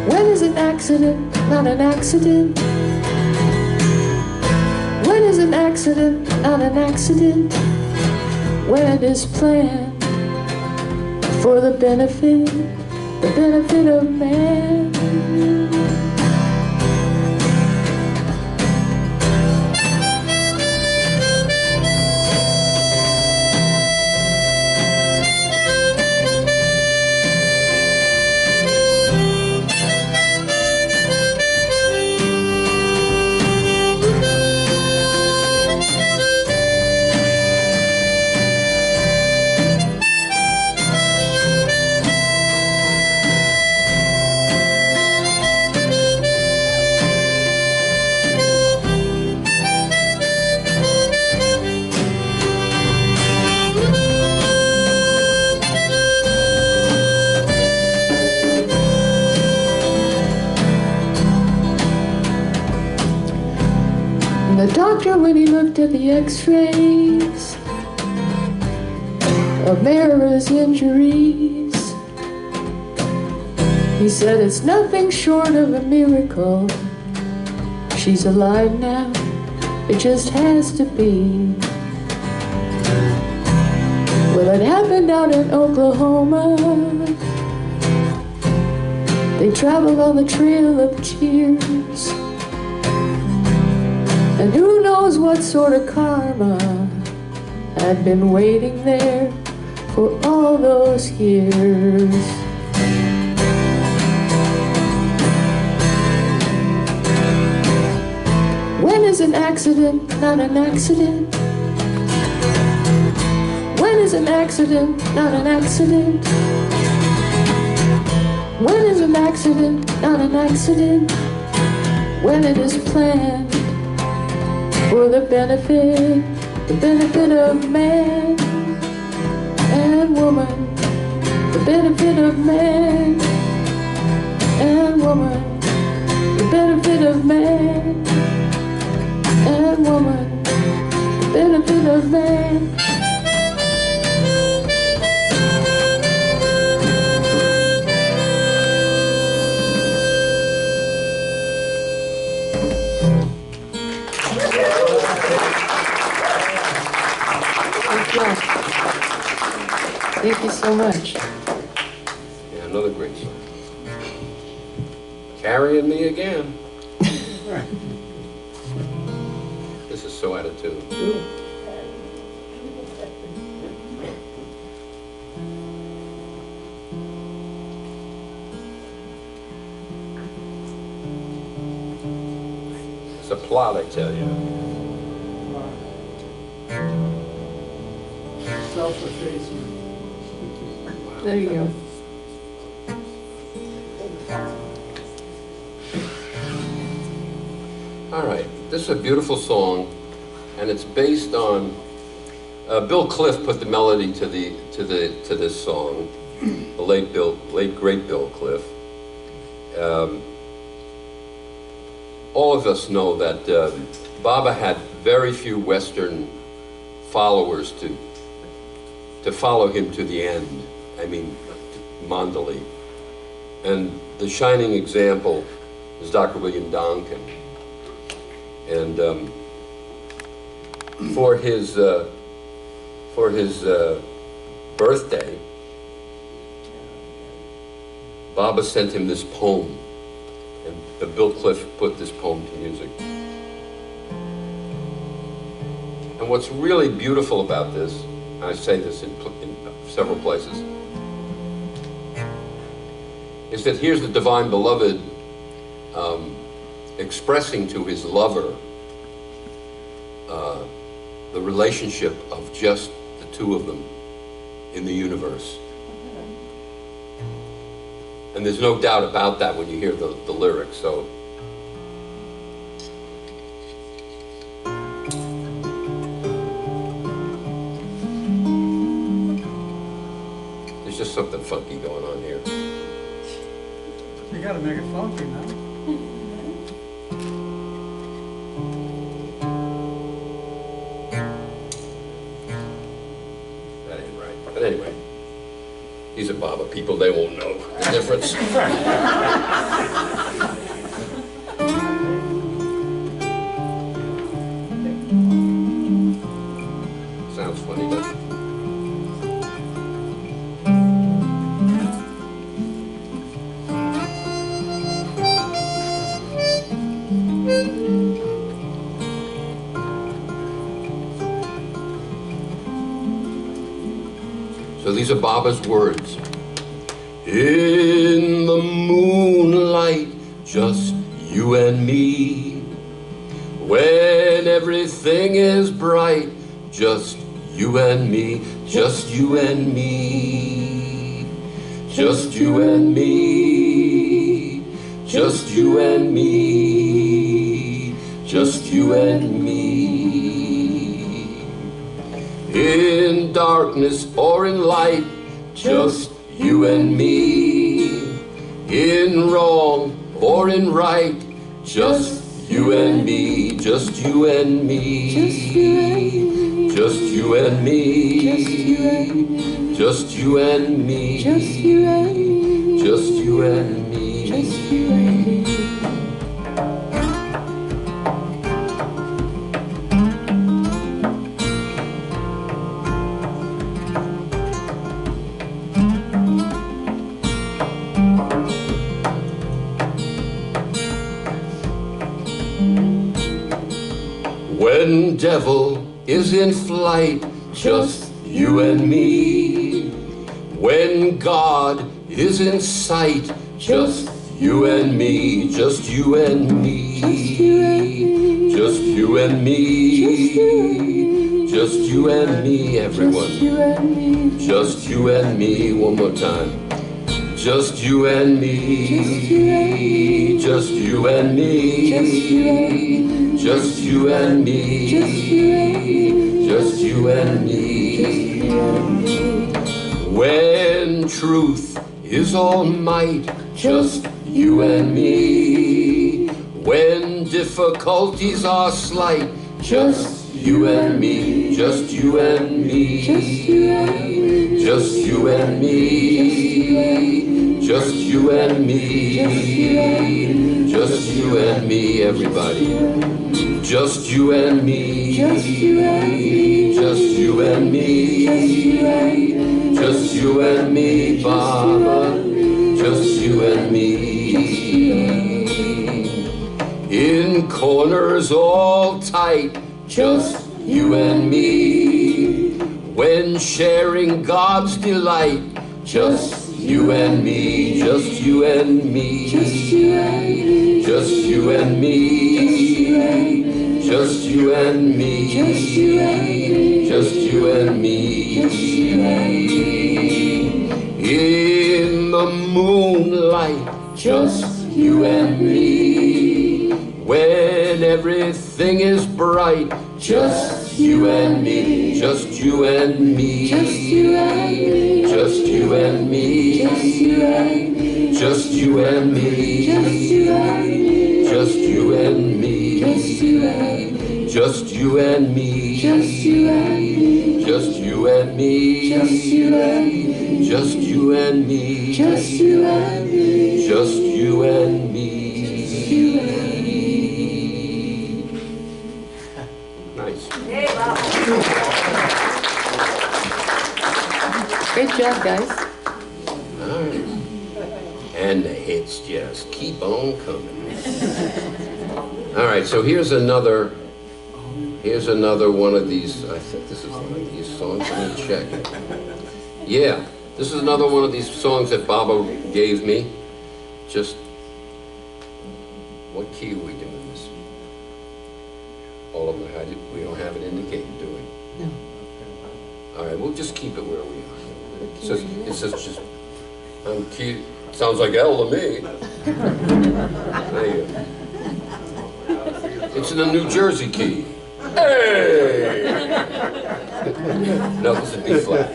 When is an accident not an accident? When is an accident not an accident? When it is planned for the benefit of man. The doctor, when he looked at the x-rays of Meyr's injuries, he said it's nothing short of a miracle. She's alive now, it just has to be. Well, it happened out in Oklahoma They traveled on the trail of tears, and who knows what sort of karma had been waiting there for all those years. When is an accident not an accident? When is an accident not an accident? When is an accident not an accident? When it is planned for the benefit of man and woman, the benefit of man and woman, the benefit of man and woman, the benefit of man. Thank you so much. Yeah, another great song. Carrying Me Again. This is so out of tune. It's a plot, I tell you. Self-effacement. There you go. All right, this is a beautiful song, and it's based on Bill Cliff put the melody to this song. The late great Bill Cliff. All of us know that Baba had very few Western followers to follow him to the end. I mean, Mandali. And the shining example is Dr. William Donkin. And for his birthday, Baba sent him this poem, and Bill Cliff put this poem to music. And what's really beautiful about this, and I say this in several places, is that here's the Divine Beloved expressing to his lover the relationship of just the two of them in the universe. And there's no doubt about that when you hear the lyrics. So there's just something funky going on here. You gotta make it funky now. That ain't right. But anyway, these are Baba people, they won't know the difference. Sounds funny, doesn't it? So these are Baba's words. In the moonlight, just you and me. When everything is bright, just you and me, just you and me. Just you and me, just you and me, just you and me. In darkness or in light, just you and me. In wrong or in right, just you and me, just you and me. Just you and me. Just you and me. Just you and me. Just you and me. Just you and me. devil is in flight, just you and me. When God is in sight, just you and me, just you and me, just you and me, just you and me, everyone, just you and me, one more time, just you and me, just you and me, just you and me, just you and me. When truth is all might, just you and me. When difficulties are slight, just you and me, just you and me, just you and me, just you and me, just you and me, everybody, just you and me, just you and me, just you and me, just you and me, Baba, just you and me. In corners all tight, just you and me. When sharing God's delight, just you and me, just you and me, just you and me, just you and me, just you and me, just you and me. In the moonlight, just you and me. When everything is bright, just you and me, just you and me, just you and me, just you and me, just you and me, just you and me, just you and me, just you and me, just you and me, just you and me, just you and me, just you and me, just you and me, just you and me. Nice. Great job, guys. All right. And the hits just keep on coming. All right, so here's another one of these. I think this is one of these songs. Let me check. Yeah, this is another one of these songs that Baba gave me. Just, what key are we doing this? All of them, we don't have it indicated, do we? No. All right, we'll just keep it where we are. It says just, key, sounds like L to me. There you go. It's in the New Jersey key. Hey! No, this is B flat.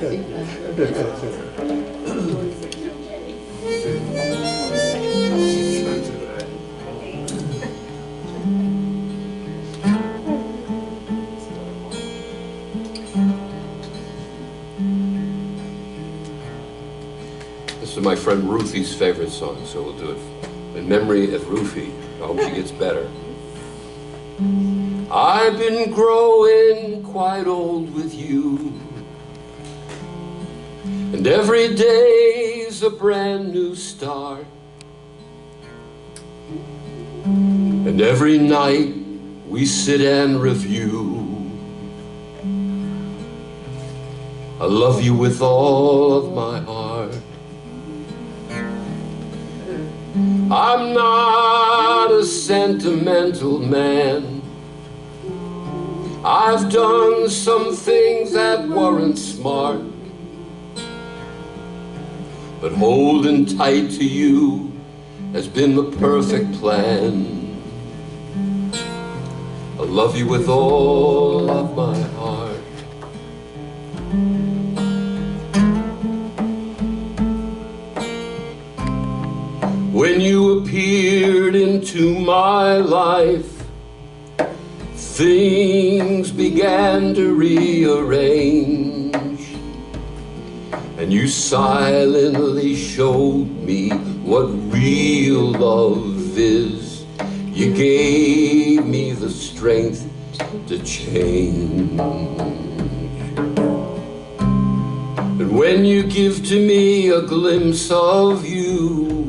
This is my friend Ruthie's favorite song, so we'll do it in memory of Ruthie. I hope she gets better. I've been growing quite old with you, and every day's a brand new start, and every night we sit and review. I love you with all of my heart. I'm not a sentimental man. I've done some things that weren't smart, but holding tight to you has been the perfect plan. I love you with all of my heart. When you appeared into my life, things began to rearrange, and you silently showed me what real love is. You gave me the strength to change. And when you give to me a glimpse of you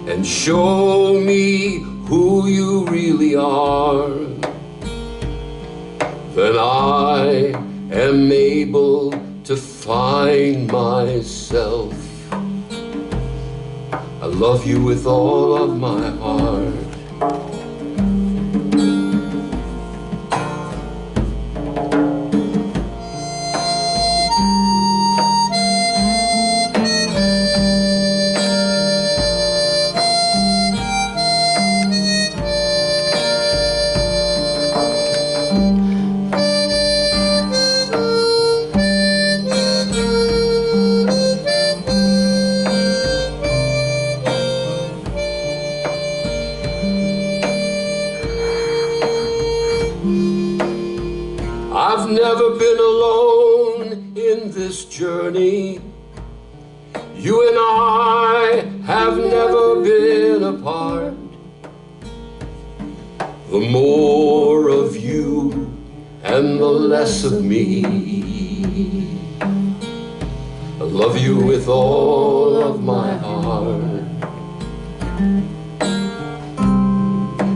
and show me who you really are, then I am able to find myself. I love you with all of my heart. I've never been alone in this journey. You and I have never been apart. The more of you and the less of me. I love you with all of my heart.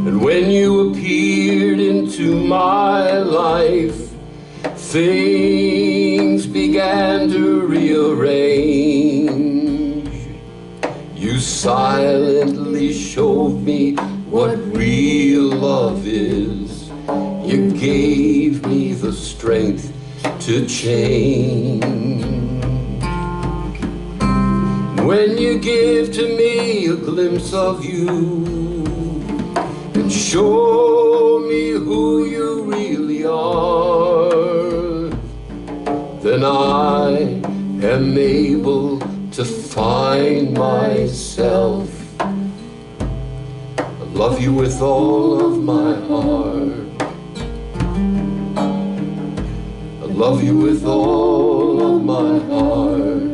And when you appeared into my life, things began to rearrange. You silently showed me what real love is. You gave me the strength to change. When you give to me a glimpse of you and show me who you really are, then I am able to find myself. I love you with all of my heart. I love you with all of my heart.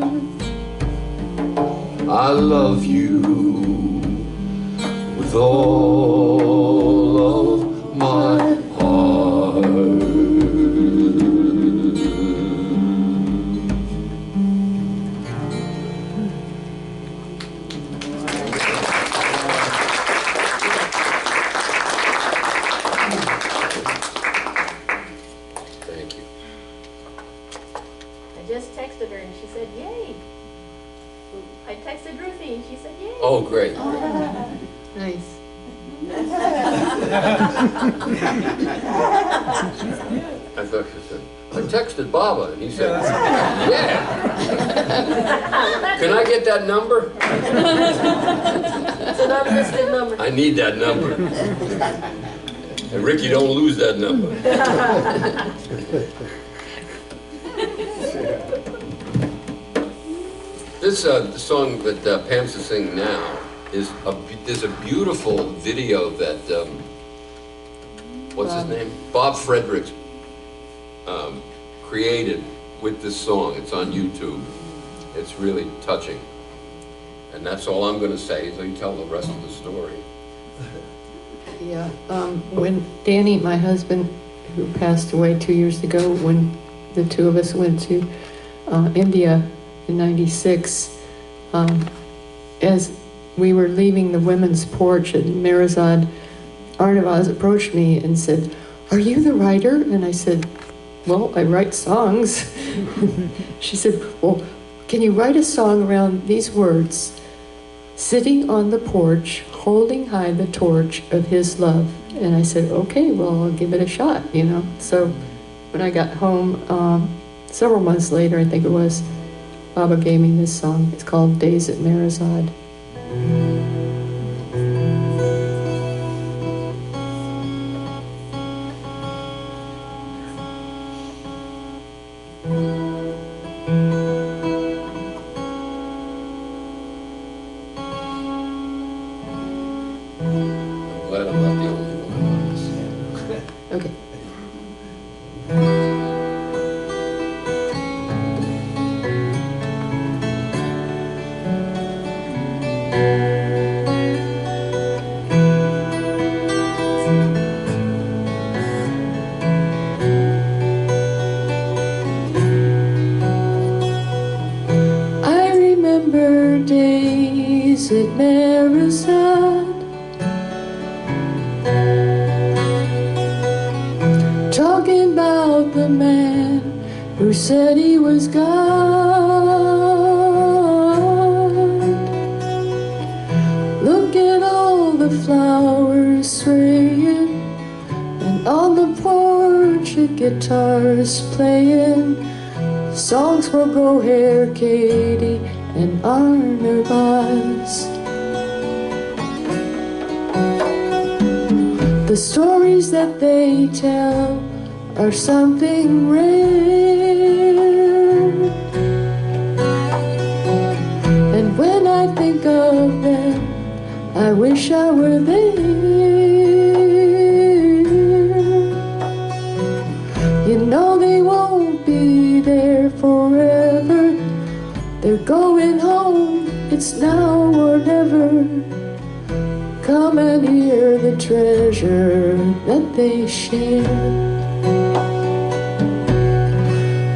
I love you with all of my heart. Thank you. I just texted her and she said, yay. I texted Ruthie and she said, yay. Oh, great. Nice. I thought she said, I texted Baba, and he said, yeah. Can I get that number? It's an unlisted number. I need that number. And Ricky, don't lose that number. This song that Pam's singing now is there's a beautiful video that, what's his name? Bob Fredericks created with this song. It's on YouTube. It's really touching. And that's all I'm going to say, so you tell the rest of the story. Yeah, when Danny, my husband, who passed away 2 years ago, when the two of us went to India in '96, as we were leaving the women's porch at Marizad, Arnavaz approached me and said, "Are you the writer?" And I said, "Well, I write songs." She said, "Well, can you write a song around these words? Sitting on the porch, holding high the torch of his love." And I said, "Okay, well, I'll give it a shot, you know." So when I got home, several months later, I think it was, Baba gave me this song. It's called Days at Marizad. I'm glad I'm not the only one on this. Okay. I remember days at Marizad, talking about said he was God. Look at all the flowers swaying, and on the porch a guitar's playing songs for Go Hair Katie and Arner Buzz. The stories that they tell are something rare, and when I think of them, I wish I were there. You know they won't be there forever. They're going home, it's now or never. Come and hear the treasure that they share.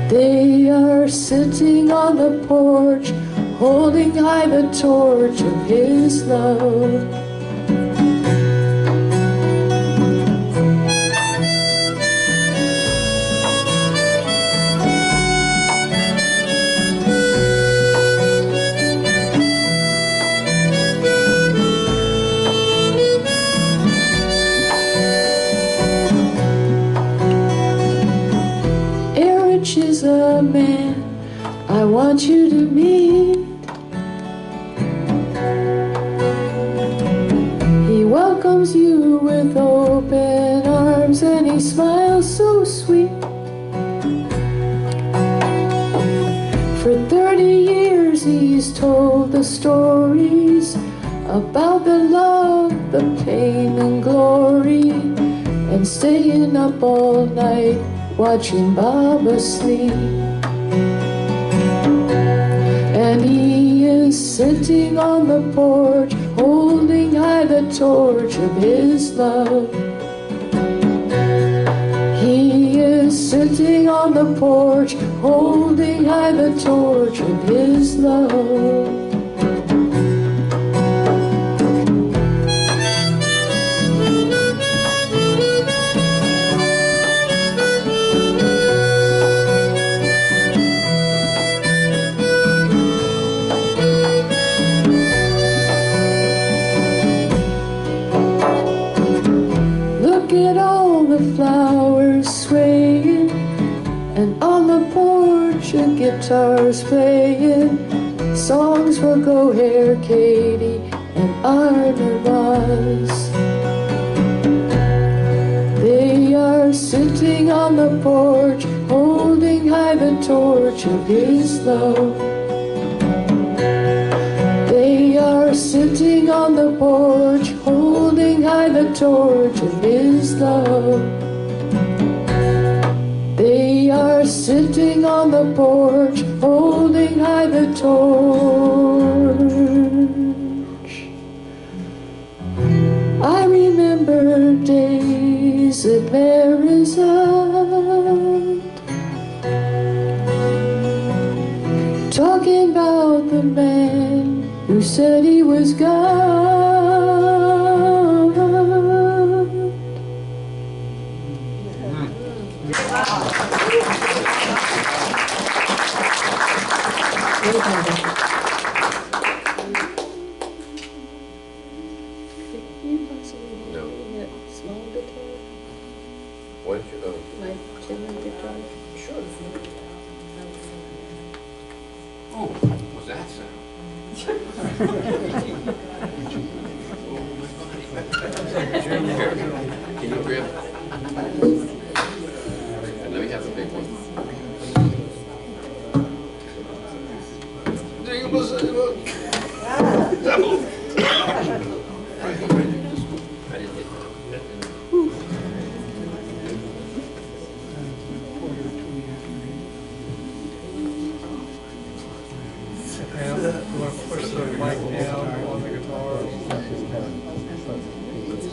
They are sitting on the porch, holding high the torch of his love. Erich is a man I want you to meet. He welcomes you with open arms and he smiles so sweet. For 30 years he's told the stories about the love, the pain and glory, and staying up all night watching Baba sleep. And he is sitting on the porch, holding high the torch of his love. He is sitting on the porch, holding high the torch of his love. Look at all the flowers swaying, and on the porch a guitar's playing songs for Go Hair Katie and Arner Buzz. They are sitting on the porch, holding high the torch of his love. They are sitting on the porch, holding high the torch of his love. They are sitting on the porch, holding high the torch. I remember days at Marizot, talking about the man who said he was God. No. Small guitar, What did you, my tenor guitar. sure. Oh, what was that sound? Here, can you grab? Let me have the big one. Double. I didn't get that. Pam, you want to push the mic down on the guitar?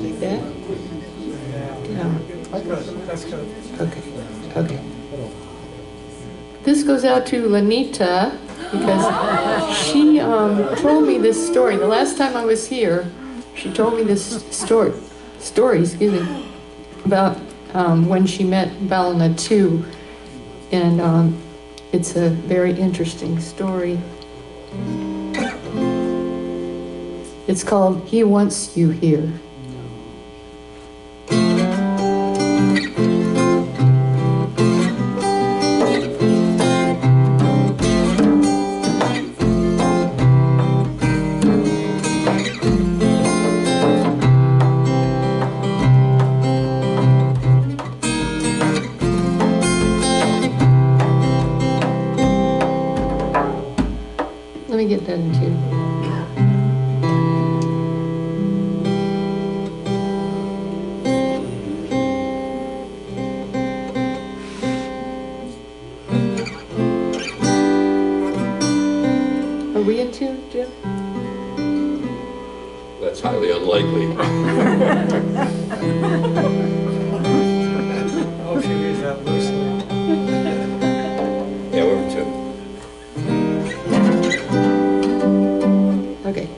Like that? Yeah. That's good. Okay, okay. This goes out to Lanita because she told me this story. The last time I was here, she told me this story, about when she met Balna too. And it's a very interesting story. It's called He Wants You Here. Let me get that in tune. Are we in tune, Jim? That's highly unlikely. Oh, she reads that loosely. Yeah, we're in tune. Okay.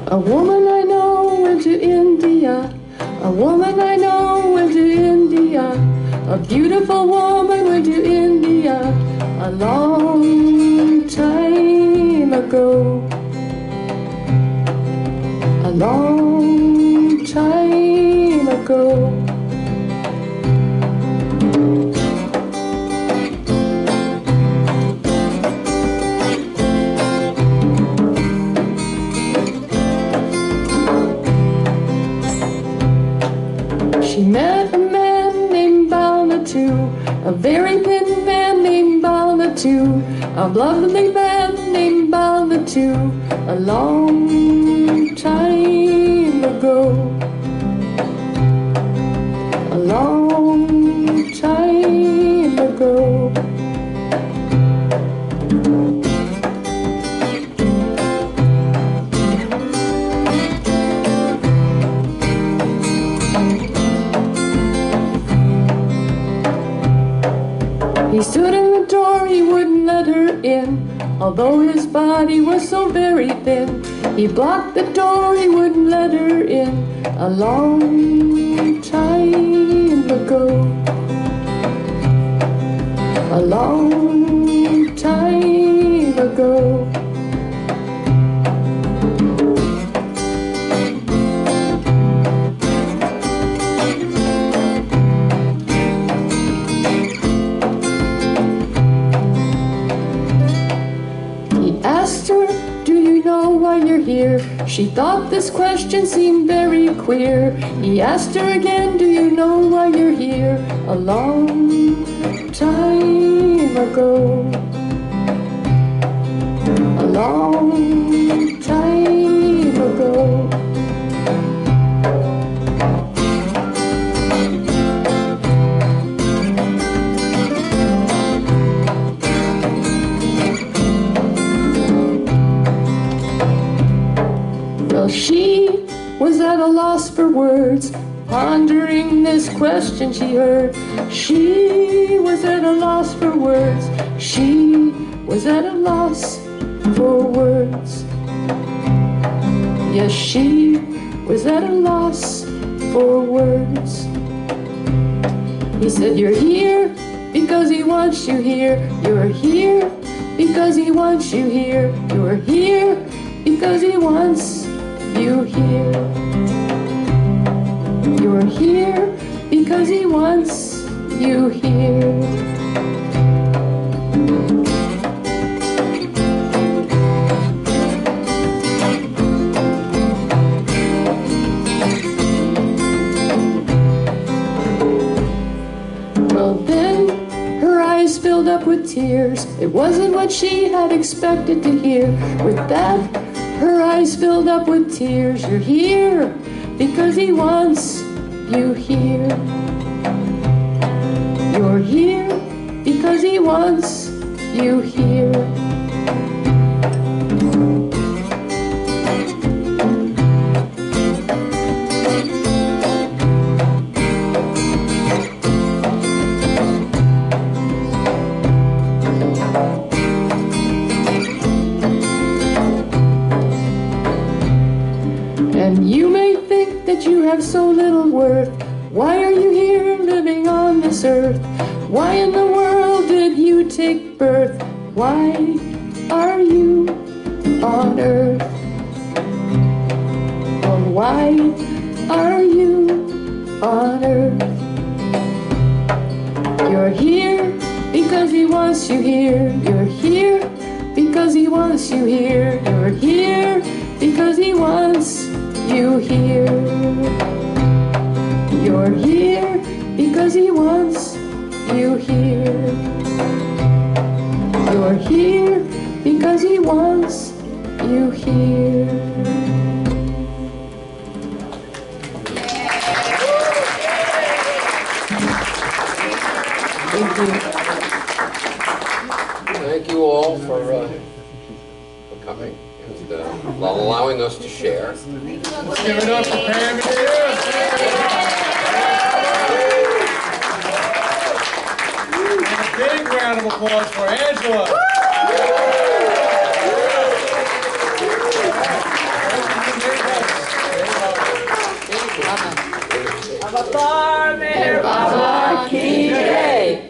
A woman I know went to India. A woman I know went to India. A beautiful woman went to India a long time ago. A long time ago. She met a man named Balnatu, a very thin man named Balnatu, a lovely man named Balnatu, a long time ago. A long time ago. He stood in the door, he wouldn't let her in, although his body was so very thin. He blocked the door, he wouldn't let her in, a long time ago. A long time ago. Asked her, do you know why you're here? She thought this question seemed very queer. He asked her again, do you know why you're here? A long time ago. A long time ago. Well, she was at a loss for words, pondering this question she heard. She was at a loss for words. She was at a loss for words. Yes, she was at a loss for words. He said, you're here because he wants you here. You're here because he wants you here. You're here because he wants you here. You're here because he wants you here. Well, then her eyes filled up with tears. It wasn't what she had expected to hear. With that, her eyes filled up with tears. You're here because he wants you here. You're here because he wants you here. so little worth? Why are you here living on this earth? Why in the world did you take birth? Why are you on earth? Oh, why are you on earth? You're here because he wants you here. You're here because he wants you here. You're here because he wants you here. You're here because he wants you here. You're here because he wants you here. Thank you. Thank you all for coming and allowing us to share. Let's give it up for Pam and you. And a big round of applause for Angela. Baba ki jai.